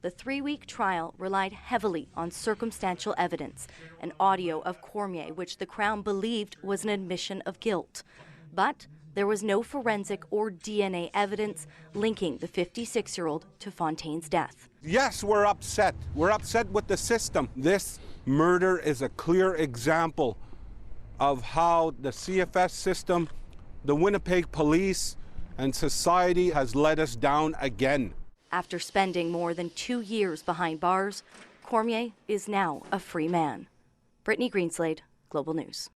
The 3-week trial relied heavily on circumstantial evidence, an audio of Cormier, which the Crown believed was an admission of guilt. But there was no forensic or DNA evidence linking the 56-year-old to Fontaine's death. Yes, we're upset. We're upset with the system. This murder is a clear example of how the CFS system, the Winnipeg police, and society has let us down again. After spending more than 2 years behind bars, Cormier is now a free man. Brittany Greenslade, Global News.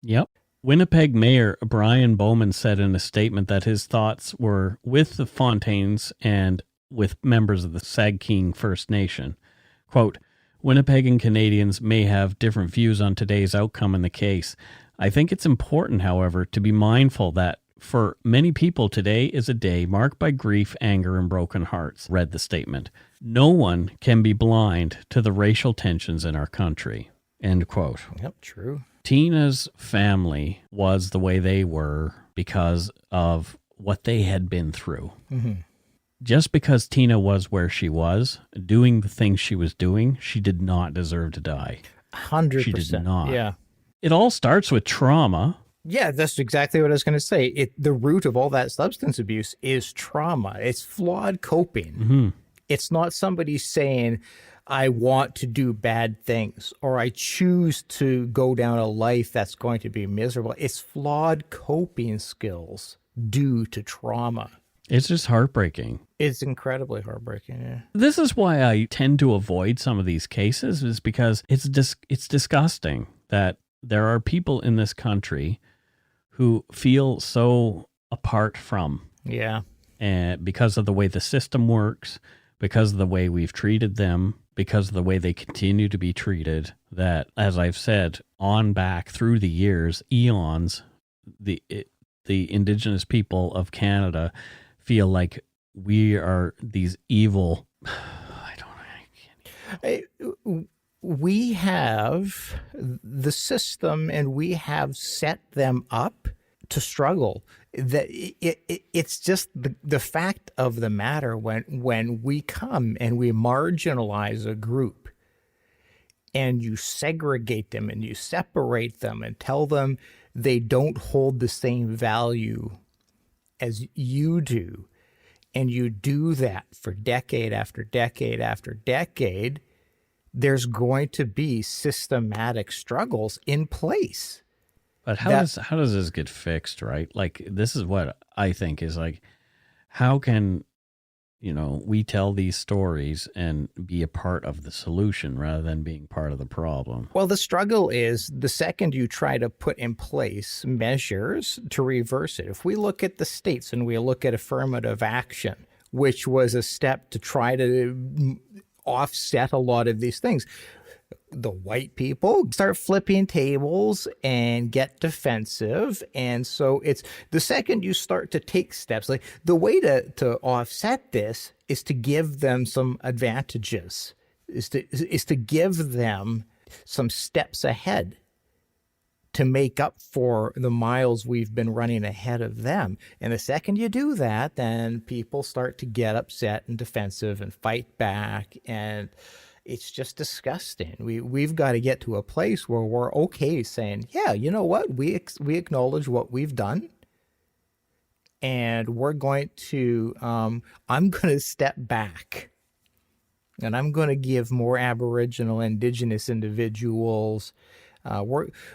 Yep. Winnipeg Mayor Brian Bowman said in a statement that his thoughts were with the Fontaines and with members of the Sagkeeng First Nation. Quote, "Winnipegan Canadians may have different views on today's outcome in the case. I think it's important, however, to be mindful that for many people, today is a day marked by grief, anger, and broken hearts," read the statement. "No one can be blind to the racial tensions in our country." End quote. Yep, true. Tina's family was the way they were because of what they had been through. Mm-hmm. Just because Tina was where she was, doing the things she was doing, she did not deserve to die. 100%. She did not. Yeah. It all starts with trauma. Yeah, that's exactly what I was going to say. The root of all that substance abuse is trauma. It's flawed coping. Mm-hmm. It's not somebody saying, I want to do bad things or I choose to go down a life that's going to be miserable. It's flawed coping skills due to trauma. It's just heartbreaking. It's incredibly heartbreaking, yeah. This is why I tend to avoid some of these cases, is because it's disgusting that there are people in this country who feel so apart from. Yeah. And because of the way the system works, because of the way we've treated them, because of the way they continue to be treated, that, as I've said, on back through the years, eons, the Indigenous people of Canada feel like we are these evil. We have the system and we have set them up to struggle. It's just the fact of the matter when we come and we marginalize a group and you segregate them and you separate them and tell them they don't hold the same value as you do, and you do that for decade after decade after decade, there's going to be systematic struggles in place. But how does this get fixed, right? Like, this is what I think is like, how can, we tell these stories and be a part of the solution rather than being part of the problem? Well, the struggle is the second you try to put in place measures to reverse it. If we look at the states and we look at affirmative action, which was a step to try to offset a lot of these things, the white people start flipping tables and get defensive. And so it's the second you start to take steps, like the way to offset this is to give them some advantages, is to give them some steps ahead to make up for the miles we've been running ahead of them. And the second you do that, then people start to get upset and defensive and fight back, and it's just disgusting. We've got to get to a place where we're okay saying, yeah, you know what? We acknowledge what we've done, and we're going to, I'm going to step back, and I'm going to give more Aboriginal, Indigenous individuals.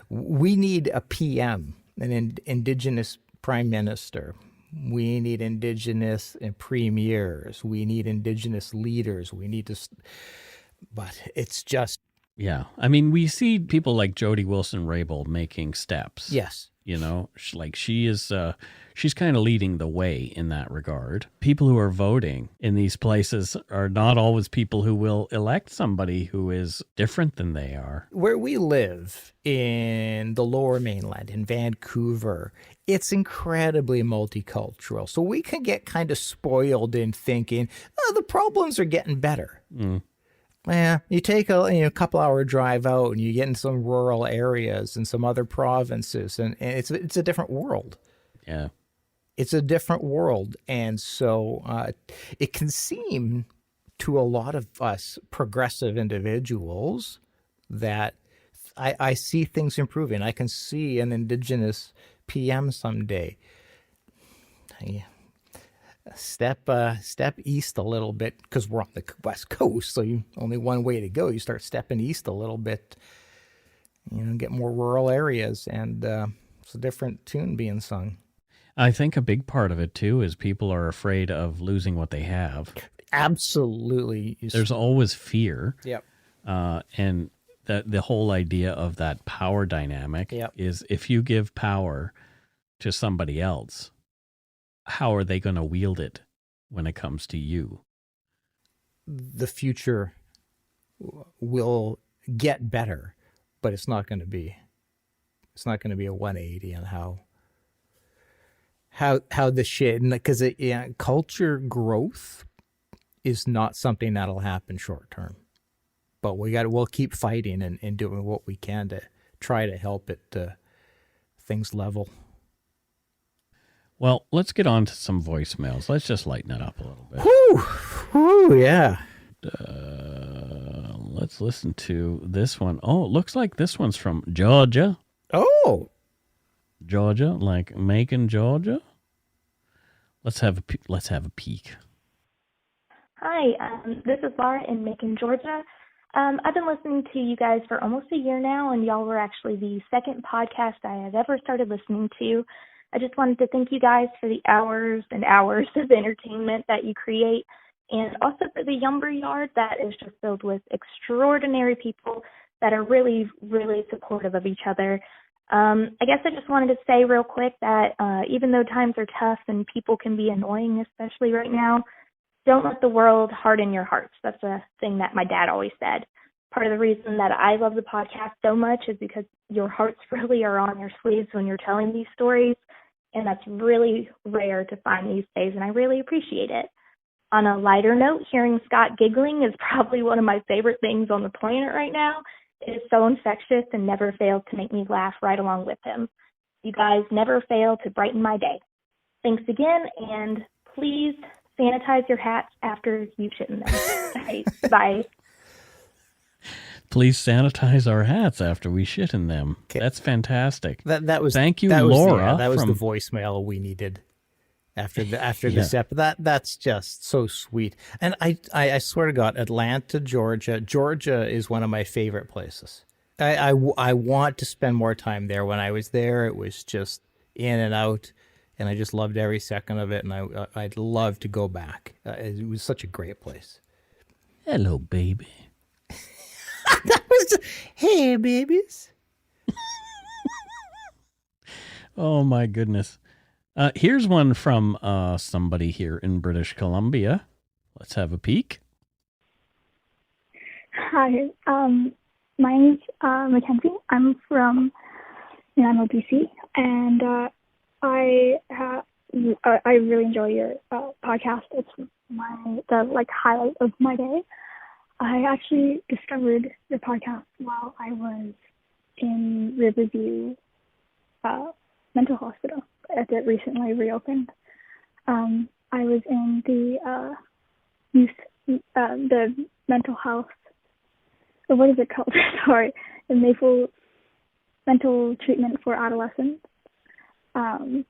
We need a PM, an Indigenous Prime Minister. We need Indigenous premiers. We need Indigenous leaders. We need to. But it's just... Yeah. I mean, we see people like Jody Wilson-Raybould making steps. Yes. She's kind of leading the way in that regard. People who are voting in these places are not always people who will elect somebody who is different than they are. Where we live in the Lower Mainland, in Vancouver, it's incredibly multicultural. So we can get kind of spoiled in thinking, the problems are getting better. Yeah, you take a couple hour drive out and you get in some rural areas and some other provinces, and it's a different world. Yeah, it's a different world, and so it can seem to a lot of us progressive individuals that I see things improving. I can see an Indigenous PM someday. Yeah. Step east a little bit, because we're on the West Coast, so only one way to go. You start stepping east a little bit, get more rural areas, and it's a different tune being sung. I think a big part of it, too, is people are afraid of losing what they have. Absolutely. There's always fear. Yep. And the whole idea of that power dynamic is if you give power to somebody else, how are they going to wield it when it comes to you? The future will get better, but it's not going to be a 180 on how the shit, because culture growth is not something that'll happen short term, but we'll keep fighting and doing what we can to try to help it things level. Well, let's get on to some voicemails. Let's just lighten it up a little bit. Whoo, yeah. Let's listen to this one. Oh, it looks like this one's from Georgia. Oh. Georgia, like Macon, Georgia. Let's have a peek. Hi, this is Laura in Macon, Georgia. I've been listening to you guys for almost a year now, and y'all were actually the second podcast I have ever started listening to. I just wanted to thank you guys for the hours and hours of entertainment that you create, and also for the Yumber Yard that is just filled with extraordinary people that are really, really supportive of each other. I guess I just wanted to say real quick that even though times are tough and people can be annoying, especially right now, don't let the world harden your hearts. That's a thing that my dad always said. Part of the reason that I love the podcast so much is because your hearts really are on your sleeves when you're telling these stories, and that's really rare to find these days, and I really appreciate it. On a lighter note, hearing Scott giggling is probably one of my favorite things on the planet right now. It is so infectious and never fails to make me laugh right along with him. You guys never fail to brighten my day. Thanks again, and please sanitize your hats after you shit in them. All right, bye. Please sanitize our hats after we shit in them. Okay. That's fantastic. That was thank you, Laura. That was the voicemail we needed after this episode. That's just so sweet. And I swear to God, Atlanta, Georgia is one of my favorite places. I want to spend more time there. When I was there, it was just in and out, and I just loved every second of it, and I'd love to go back. It was such a great place. Hello, baby. That was just, hey, babies. Oh, my goodness. Here's one from somebody here in British Columbia. Let's have a peek. Hi, my name's Mackenzie. I'm from Nanaimo, BC, and I really enjoy your podcast. It's the highlight of my day. I actually discovered your podcast while I was in Riverview Mental Hospital that recently reopened. I was in the the mental health. What is it called? Sorry, the Maple Mental Treatment for Adolescents. And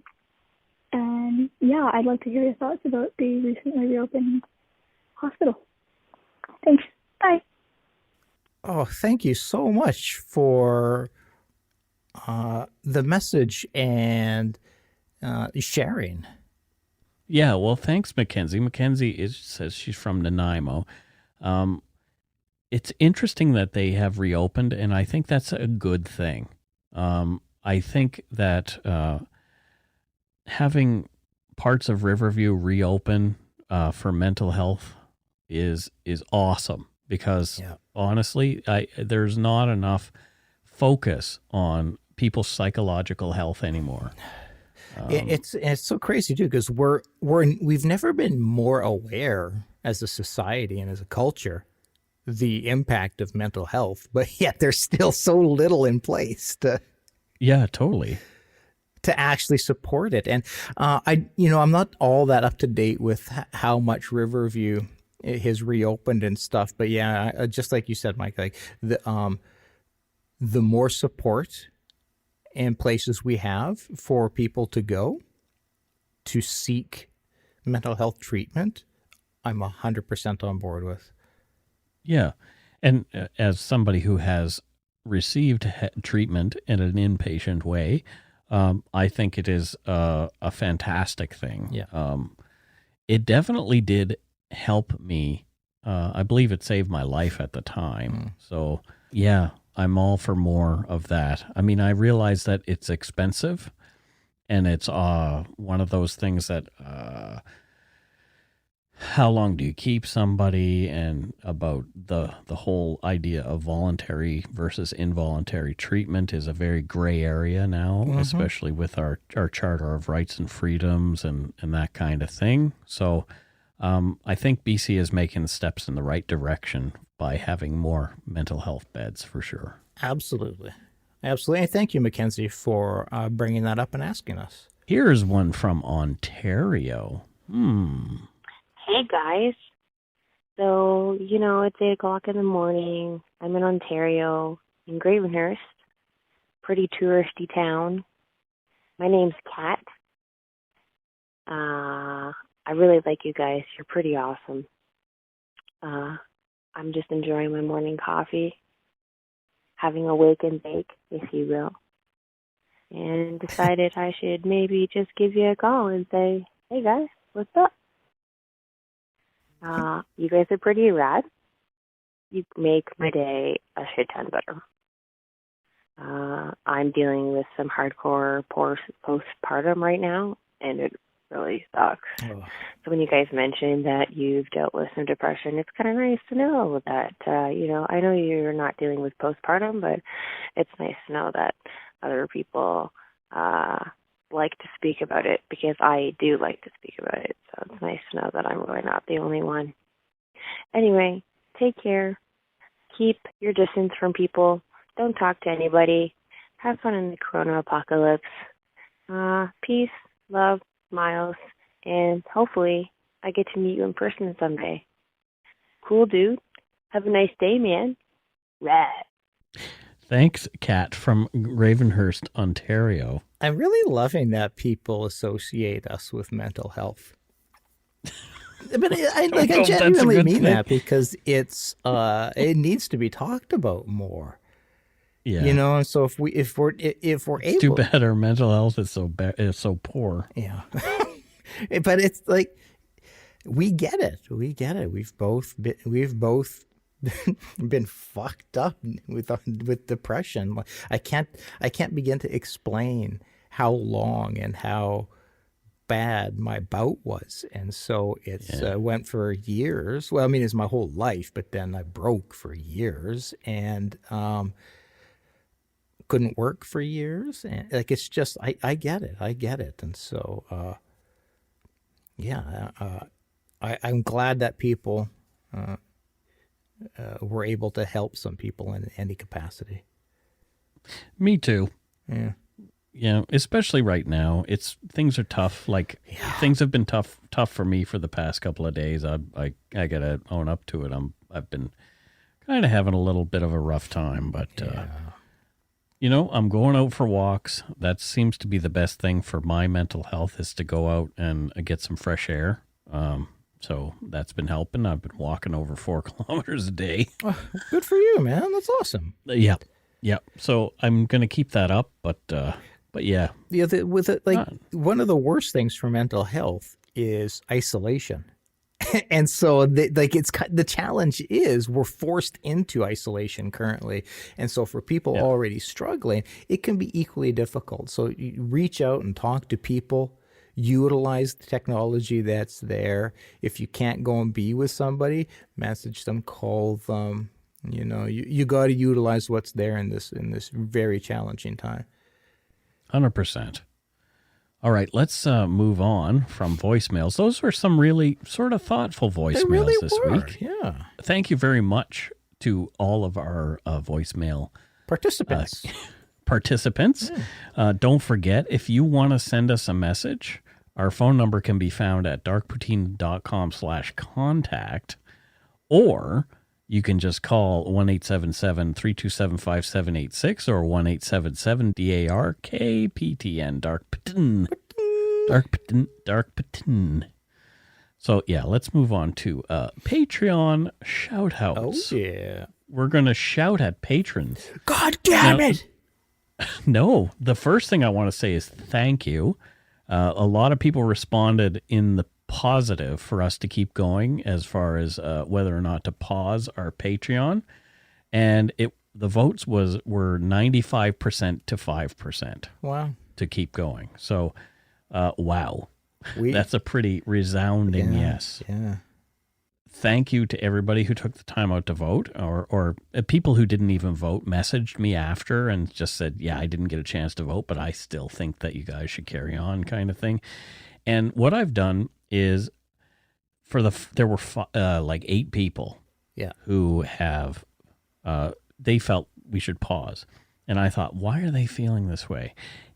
yeah, I'd like to hear your thoughts about the recently reopened hospital. Thanks. Bye. Oh, thank you so much for the message and sharing. Yeah, well, thanks, Mackenzie. Mackenzie says she's from Nanaimo. It's interesting that they have reopened, and I think that's a good thing. I think that having parts of Riverview reopen for mental health is awesome, because honestly, there's not enough focus on people's psychological health anymore. It's so crazy too, because we've never been more aware as a society and as a culture the impact of mental health, but yet there's still so little in place to actually support it. And I'm not all that up to date with how much Riverview has reopened and stuff, but yeah, just like you said, Mike, like the more support and places we have for people to go to seek mental health treatment, I'm 100% on board with. Yeah. And as somebody who has received treatment in an inpatient way, I think it is a fantastic thing. Yeah. It definitely did help me. I believe it saved my life at the time. So, yeah, I'm all for more of that. I mean, I realize that it's expensive, and it's one of those things that how long do you keep somebody, and about the whole idea of voluntary versus involuntary treatment is a very gray area now, especially with our Charter of Rights and Freedoms and that kind of thing. So I think BC is making steps in the right direction by having more mental health beds, for sure. Absolutely. Absolutely. And thank you, Mackenzie, for bringing that up and asking us. Here's one from Ontario. Hey, guys. So, it's 8 o'clock in the morning. I'm in Ontario, in Gravenhurst. Pretty touristy town. My name's Kat. I really like you guys. You're pretty awesome. I'm just enjoying my morning coffee, having a wake and bake, if you will, and decided I should maybe just give you a call and say, hey, guys, what's up? You guys are pretty rad. You make my day a shit ton better. I'm dealing with some hardcore postpartum right now, and it really sucks. So when you guys mentioned that you've dealt with some depression, it's kind of nice to know that, I know you're not dealing with postpartum, but it's nice to know that other people like to speak about it, because I do like to speak about it. So it's nice to know that I'm really not the only one. Anyway, take care. Keep your distance from people. Don't talk to anybody. Have fun in the corona apocalypse. Peace, love, smiles, and hopefully I get to meet you in person someday. Cool, dude. Have a nice day, man. Rad. Thanks, Kat from Gravenhurst, Ontario. I'm really loving that people associate us with mental health. But I genuinely mean that, because it needs to be talked about more. Yeah. You know, and so if we're able, too bad our mental health is so poor. Yeah. But it's like we get it. We've both been fucked up with depression. I can't begin to explain how long and how bad my bout was, and so it's went for years. Well, I mean, it's my whole life, but then I broke for years and couldn't work for years, and like it's just I get it, and so I'm glad that people were able to help some people in any capacity. Me too. Yeah. Yeah, especially right now. Things are tough. Like things have been tough for me for the past couple of days. I gotta own up to it. I've been kind of having a little bit of a rough time, but I'm going out for walks. That seems to be the best thing for my mental health, is to go out and get some fresh air. So that's been helping. I've been walking over 4 kilometers a day. Oh, good for you, man. That's awesome. Yeah. So I'm gonna keep that up, but yeah. One of the worst things for mental health is isolation. And so the challenge is we're forced into isolation currently. And so for people already struggling, it can be equally difficult. So you reach out and talk to people, utilize the technology that's there. If you can't go and be with somebody, message them, call them. You know, you got to utilize what's there in this very challenging time. 100%. All right, let's move on from voicemails. Those were some really sort of thoughtful voicemails this week. Yeah. Thank you very much to all of our voicemail participants. Don't forget, if you want to send us a message, our phone number can be found at darkpoutine.com/contact, or you can just call 1-877-327-5786 or 1-877-DARKPTN, Dark Poutine. So, yeah, let's move on to Patreon shout-outs. Oh, yeah. We're going to shout at patrons. God damn it! No, the first thing I want to say is thank you. A lot of people responded in the positive for us to keep going as far as whether or not to pause our Patreon, and the votes were 95% to 5%. Wow. To keep going. So wow, that's a pretty resounding yes. Yeah. Thank you to everybody who took the time out to vote, or people who didn't even vote messaged me after and just said, yeah, I didn't get a chance to vote, but I still think that you guys should carry on, kind of thing. And what I've done is there were 8 people who have they felt we should pause, and I thought, why are they feeling this way?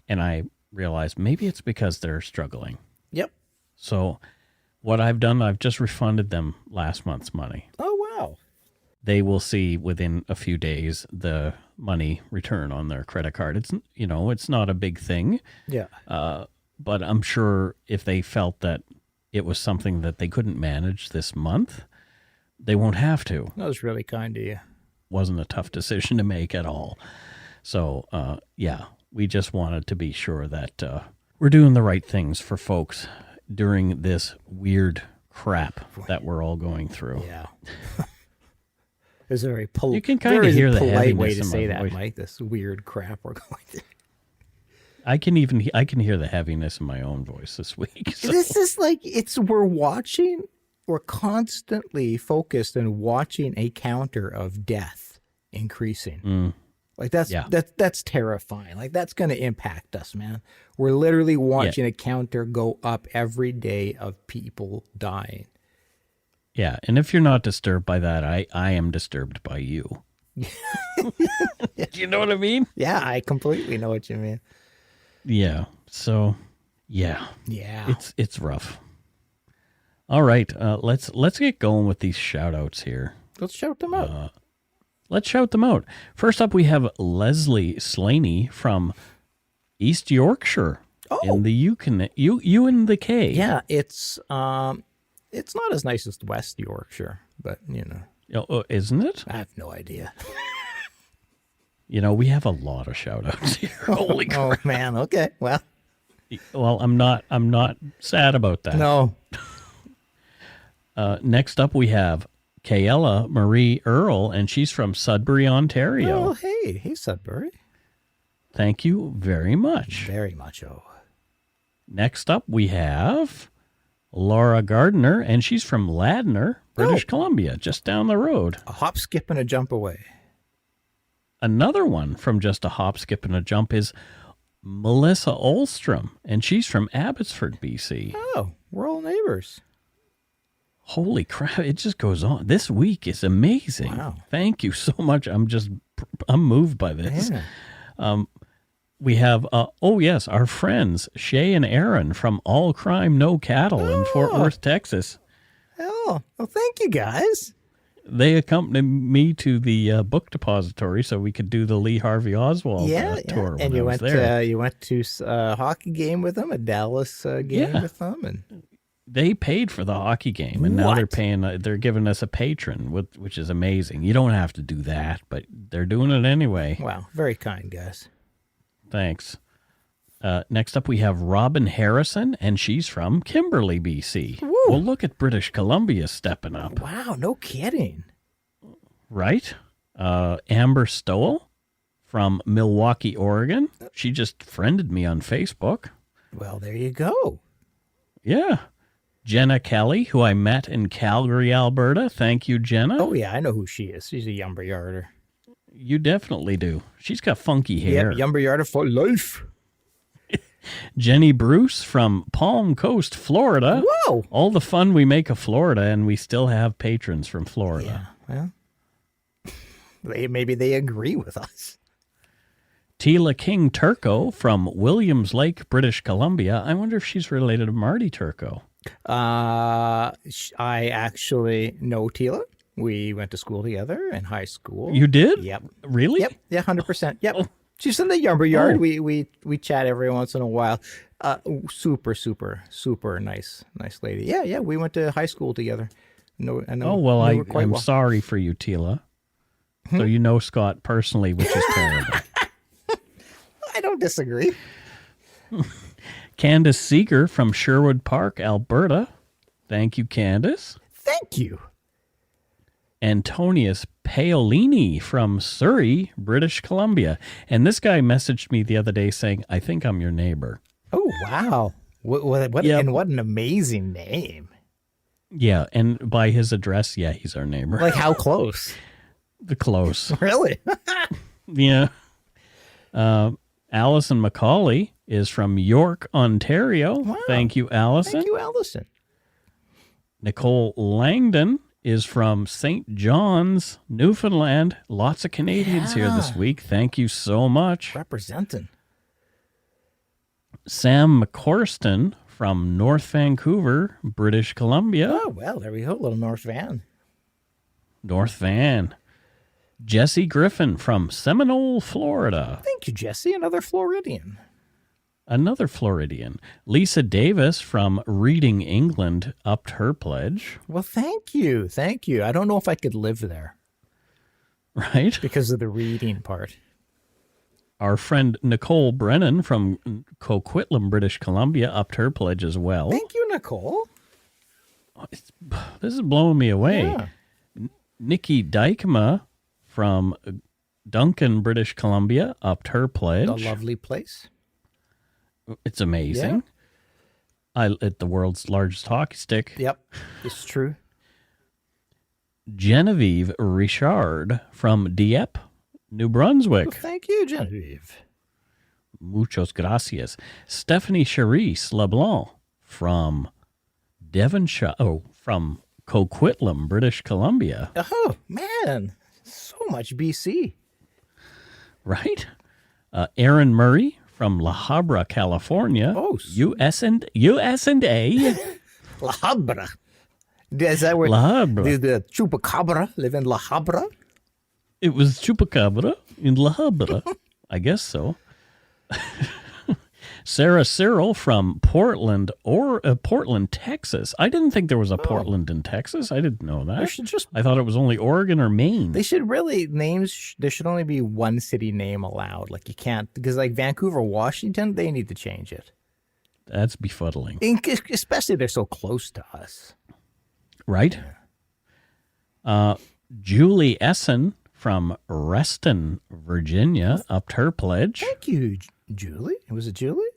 And I realized maybe it's because they're struggling. Yep. So what I've done, I've just refunded them last month's money. Oh, wow. They will see within a few days the money return on their credit card. It's not a big thing. Yeah. But I'm sure if they felt that it was something that they couldn't manage this month, they won't have to. That was really kind of you. Wasn't a tough decision to make at all. So, we just wanted to be sure that we're doing the right things for folks during this weird crap that we're all going through. Yeah. It's a very you can kind of hear the polite way to in say my that, voice. Mike. This weird crap we're going through. I can hear the heaviness in my own voice this week. So. This is we're constantly focused on watching a counter of death increasing. Like that's terrifying. Like that's going to impact us, man. We're literally watching a counter go up every day of people dying. Yeah, and if you're not disturbed by that, I am disturbed by you. Do you know what I mean? Yeah, I completely know what you mean. Yeah. So, yeah. Yeah. It's rough. All right, let's get going with these shout outs here. Let's shout them out. Let's shout them out. First up, we have Leslie Slaney from East Yorkshire in the U and the K. Yeah, it's not as nice as West Yorkshire, but isn't it? I have no idea. You know, we have a lot of shout outs here. Holy crap. Oh man, okay. Well, I'm not sad about that. No. Next up we have Kayla Marie Earle, and she's from Sudbury, Ontario. Oh, hey Sudbury. Thank you very much. Very much. Oh. Next up we have Laura Gardner, and she's from Ladner, British Columbia, just down the road. A hop, skip, and a jump away. Another one from just a hop, skip, and a jump is Melissa Olstrom, and she's from Abbotsford, BC. Oh, we're all neighbors. Holy crap, it just goes on. This week is amazing. Wow. Thank you so much. I'm moved by this. Yeah. We have, our friends, Shay and Aaron from All Crime, No Cattle in Fort Worth, Texas. Oh, well, thank you guys. They accompanied me to the book depository so we could do the Lee Harvey Oswald tour. And you went to a hockey game with them, a Dallas game with them, and they paid for the hockey game, and now they're giving us a patron, which is amazing. You don't have to do that, but they're doing it anyway. Wow, very kind, guys. Thanks. Next up, we have Robin Harrison, and she's from Kimberley, BC. Woo. Well, look at British Columbia stepping up. Wow, no kidding. Right? Amber Stowell from Milwaukee, Oregon. She just friended me on Facebook. Well, there you go. Yeah. Jenna Kelly, who I met in Calgary, Alberta. Thank you, Jenna. Oh, yeah, I know who she is. She's a Yumber Yarder. You definitely do. She's got funky hair. Yep, Yumber Yarder for life. Jenny Bruce from Palm Coast, Florida. Whoa! All the fun we make of Florida, and we still have patrons from Florida. Yeah, well, maybe they agree with us. Tila King Turco from Williams Lake, British Columbia. I wonder if she's related to Marty Turco. I actually know Tila. We went to school together in high school. You did? Yep. Really? Yep. Yeah, 100%. Yep. Oh. She's in the Yumber Yard. We chat every once in a while. Super nice lady. Yeah. We went to high school together. I'm sorry for you, Tila. So you know Scott personally, which is terrible. I don't disagree. Candace Seeger from Sherwood Park, Alberta. Thank you, Candace. Thank you. Antonius Paolini from Surrey, British Columbia. And this guy messaged me the other day saying, I think I'm your neighbor. Oh, wow. What an amazing name. Yeah, and by his address, he's our neighbor. Like how close? The close. Really? Yeah. Allison McCauley is from York, Ontario. Wow. Thank you, Allison. Thank you, Allison. Nicole Langdon is from St. John's, Newfoundland. Lots of Canadians here this week. Thank you so much. Representing. Sam McCorston from North Vancouver, British Columbia. Oh, well, there we go. Little North Van. North Van. Jesse Griffin from Seminole, Florida. Thank you, Jesse. Another Floridian. Another Floridian. Lisa Davis from Reading, England, upped her pledge. Well, thank you. Thank you. I don't know if I could live there. Right? Because of the reading part. Our friend Nicole Brennan from Coquitlam, British Columbia, upped her pledge as well. Thank you, Nicole. This is blowing me away. Yeah. Nikki Dykema from Duncan, British Columbia, upped her pledge. A lovely place. It's amazing. Yeah. At the world's largest hockey stick. Yep, it's true. Genevieve Richard from Dieppe, New Brunswick. Well, thank you, Genevieve. Muchos gracias. Stephanie Charisse LeBlanc from Devonshire, from Coquitlam, British Columbia. Oh, man. So much BC. Right? Aaron Murray from La Habra, California. Oh, US and A. La Habra. Is that where La Habra. The Chupacabra live in La Habra? It was Chupacabra in La Habra. I guess so. Sarah Cyril from Portland, Texas. I didn't think there was a Portland in Texas. I didn't know that. I thought it was only Oregon or Maine. They should really there should only be one city name allowed. Like you can't, because like Vancouver, Washington, they need to change it. That's befuddling. Especially they're so close to us. Right? Julie Essen from Reston, Virginia, upped her pledge. Thank you, Julie. Was it Julie?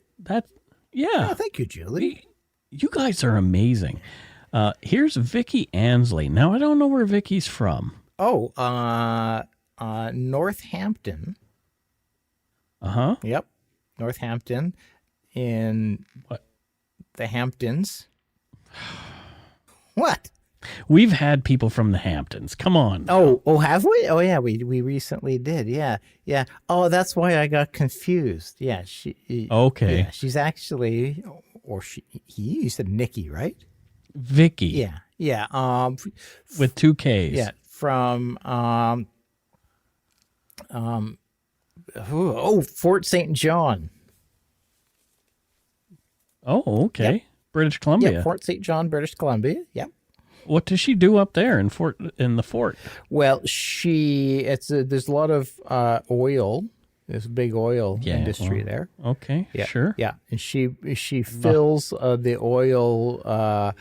Yeah. Oh, thank you, Julie. You guys are amazing. Here's Vicky Ansley. Now, I don't know where Vicky's from. Oh, Northampton. Uh-huh. Yep. Northampton in the Hamptons. What? We've had people from the Hamptons. Come on. Oh, have we? Oh, yeah, we recently did. Yeah. Oh, that's why I got confused. Yeah, Okay. Yeah, she's actually, you said Nikki, right? Vicky. Yeah. With 2 Ks. Yeah, from Fort St. John. Oh, okay. Yep. British Columbia. Yeah, Fort St. John, British Columbia. Yep. What does she do up there in the fort? Well, there's a lot of oil. There's a big oil industry there. Okay, yeah, sure. Yeah, and she fills the oil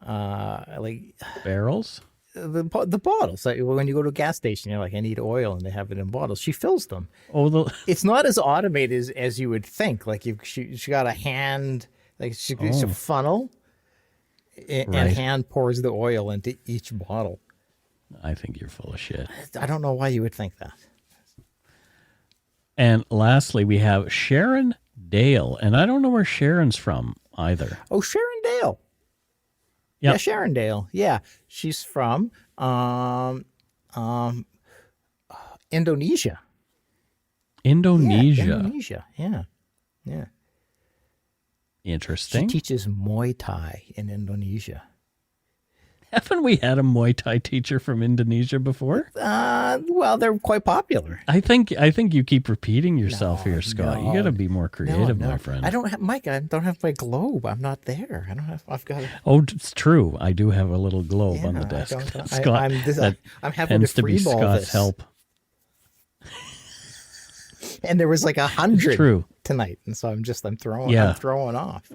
like barrels. The bottles. Like when you go to a gas station, you're like, I need oil, and they have it in bottles. She fills them. It's not as automated as you would think. Like she got a hand, like it's a funnel. And hand pours the oil into each bottle. I think you're full of shit. I don't know why you would think that. And lastly, we have Sharon Dale. And I don't know where Sharon's from either. Oh, Sharon Dale. Yep. Yeah, Sharon Dale. Yeah. She's from Indonesia. Indonesia. Yeah. Interesting. She teaches Muay Thai in Indonesia. Haven't we had a Muay Thai teacher from Indonesia before? Well, they're quite popular. I think you keep repeating yourself here, Scott. You got to be more creative, my friend. I don't have Mike. I don't have my globe. I'm not there. I've got. Oh, it's true. I do have a little globe on the desk. Scott, I'm having tends to be freeball Scott's this. help. And there was like 100 True. tonight, and so I'm throwing off.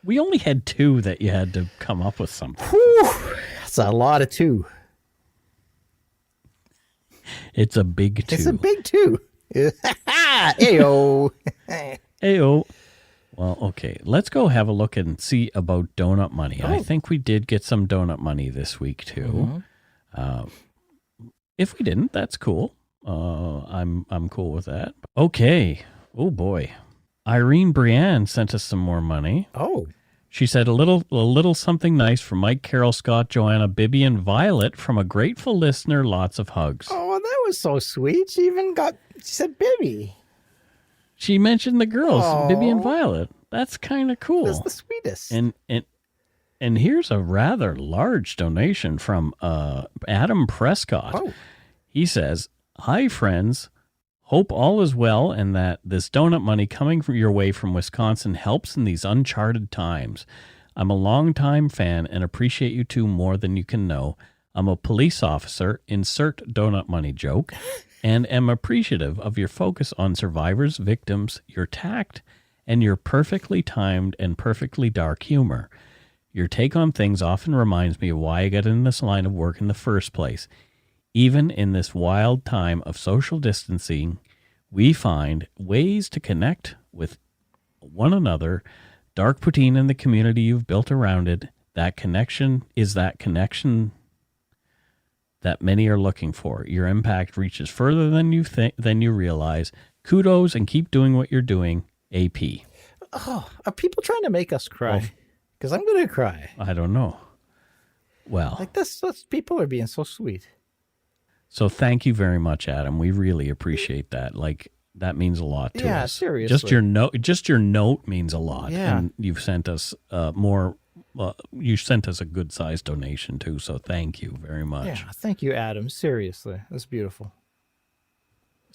We only had 2 that you had to come up with something. Whew, that's a lot of 2. It's a big 2. It's a big 2. Ayo. Ayo. Well, okay. Let's go have a look and see about donut money. I think we did get some donut money this week too. Mm-hmm. If we didn't, that's cool. I'm cool with that. Okay. Oh boy. Irene Brienne sent us some more money. Oh. She said a little something nice for Mike, Carol, Scott, Joanna, Bibby, and Violet from a grateful listener. Lots of hugs. Oh, that was so sweet. She said Bibby. She mentioned the girls, Bibby and Violet. That's kind of cool. That's the sweetest. And here's a rather large donation from Adam Prescott. Oh. He says, "Hi, friends. Hope all is well and that this donut money coming from your way from Wisconsin helps in these uncharted times. I'm a longtime fan and appreciate you two more than you can know. I'm a police officer, insert donut money joke, and am appreciative of your focus on survivors, victims, your tact, and your perfectly timed and perfectly dark humor. Your take on things often reminds me of why I got in this line of work in the first place. Even in this wild time of social distancing, we find ways to connect with one another. Dark Poutine and the community you've built around it, that connection that many are looking for. Your impact reaches further than you realize. Kudos and keep doing what you're doing. AP." Oh, are people trying to make us cry? Because I'm going to cry. I don't know. Well, like this, people are being so sweet. So thank you very much, Adam. We really appreciate that. Like, that means a lot to us. Yeah, seriously. Just your note means a lot. Yeah. And you've sent us more. You sent us a good sized donation too. So thank you very much. Yeah, thank you, Adam. Seriously, that's beautiful.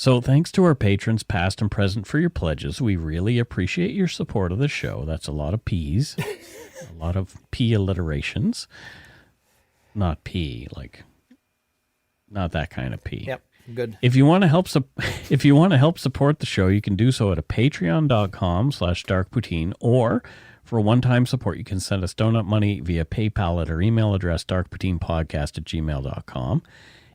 So thanks to our patrons, past and present, for your pledges. We really appreciate your support of the show. That's a lot of P's, a lot of P alliterations. Not P, like, not that kind of P. Yep, good. If you want to help support the show, you can do so at a patreon.com/darkpoutine, or for one-time support, you can send us donut money via PayPal at our email address, darkpoutinepodcast@gmail.com.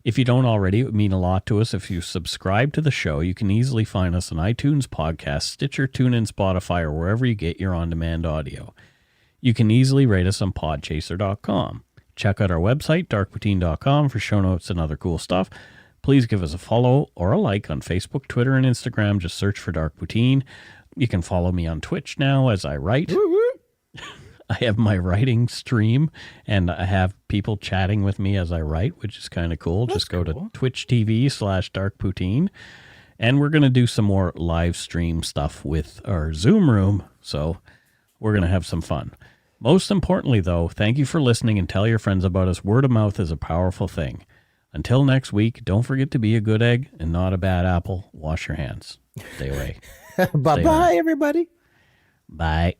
If you don't already, it would mean a lot to us if you subscribe to the show. You can easily find us on iTunes Podcast, Stitcher, TuneIn, Spotify, or wherever you get your on-demand audio. You can easily rate us on podchaser.com. Check out our website, darkpoutine.com, for show notes and other cool stuff. Please give us a follow or a like on Facebook, Twitter, and Instagram. Just search for Dark Poutine. You can follow me on Twitch now as I write. I have my writing stream, and I have people chatting with me as I write, which is kind of cool. Just go to Twitch TV/darkpoutine. And we're going to do some more live stream stuff with our Zoom room. So we're going to have some fun. Most importantly, though, thank you for listening, and tell your friends about us. Word of mouth is a powerful thing. Until next week, don't forget to be a good egg and not a bad apple. Wash your hands. Stay away. Bye-bye, everybody. Bye.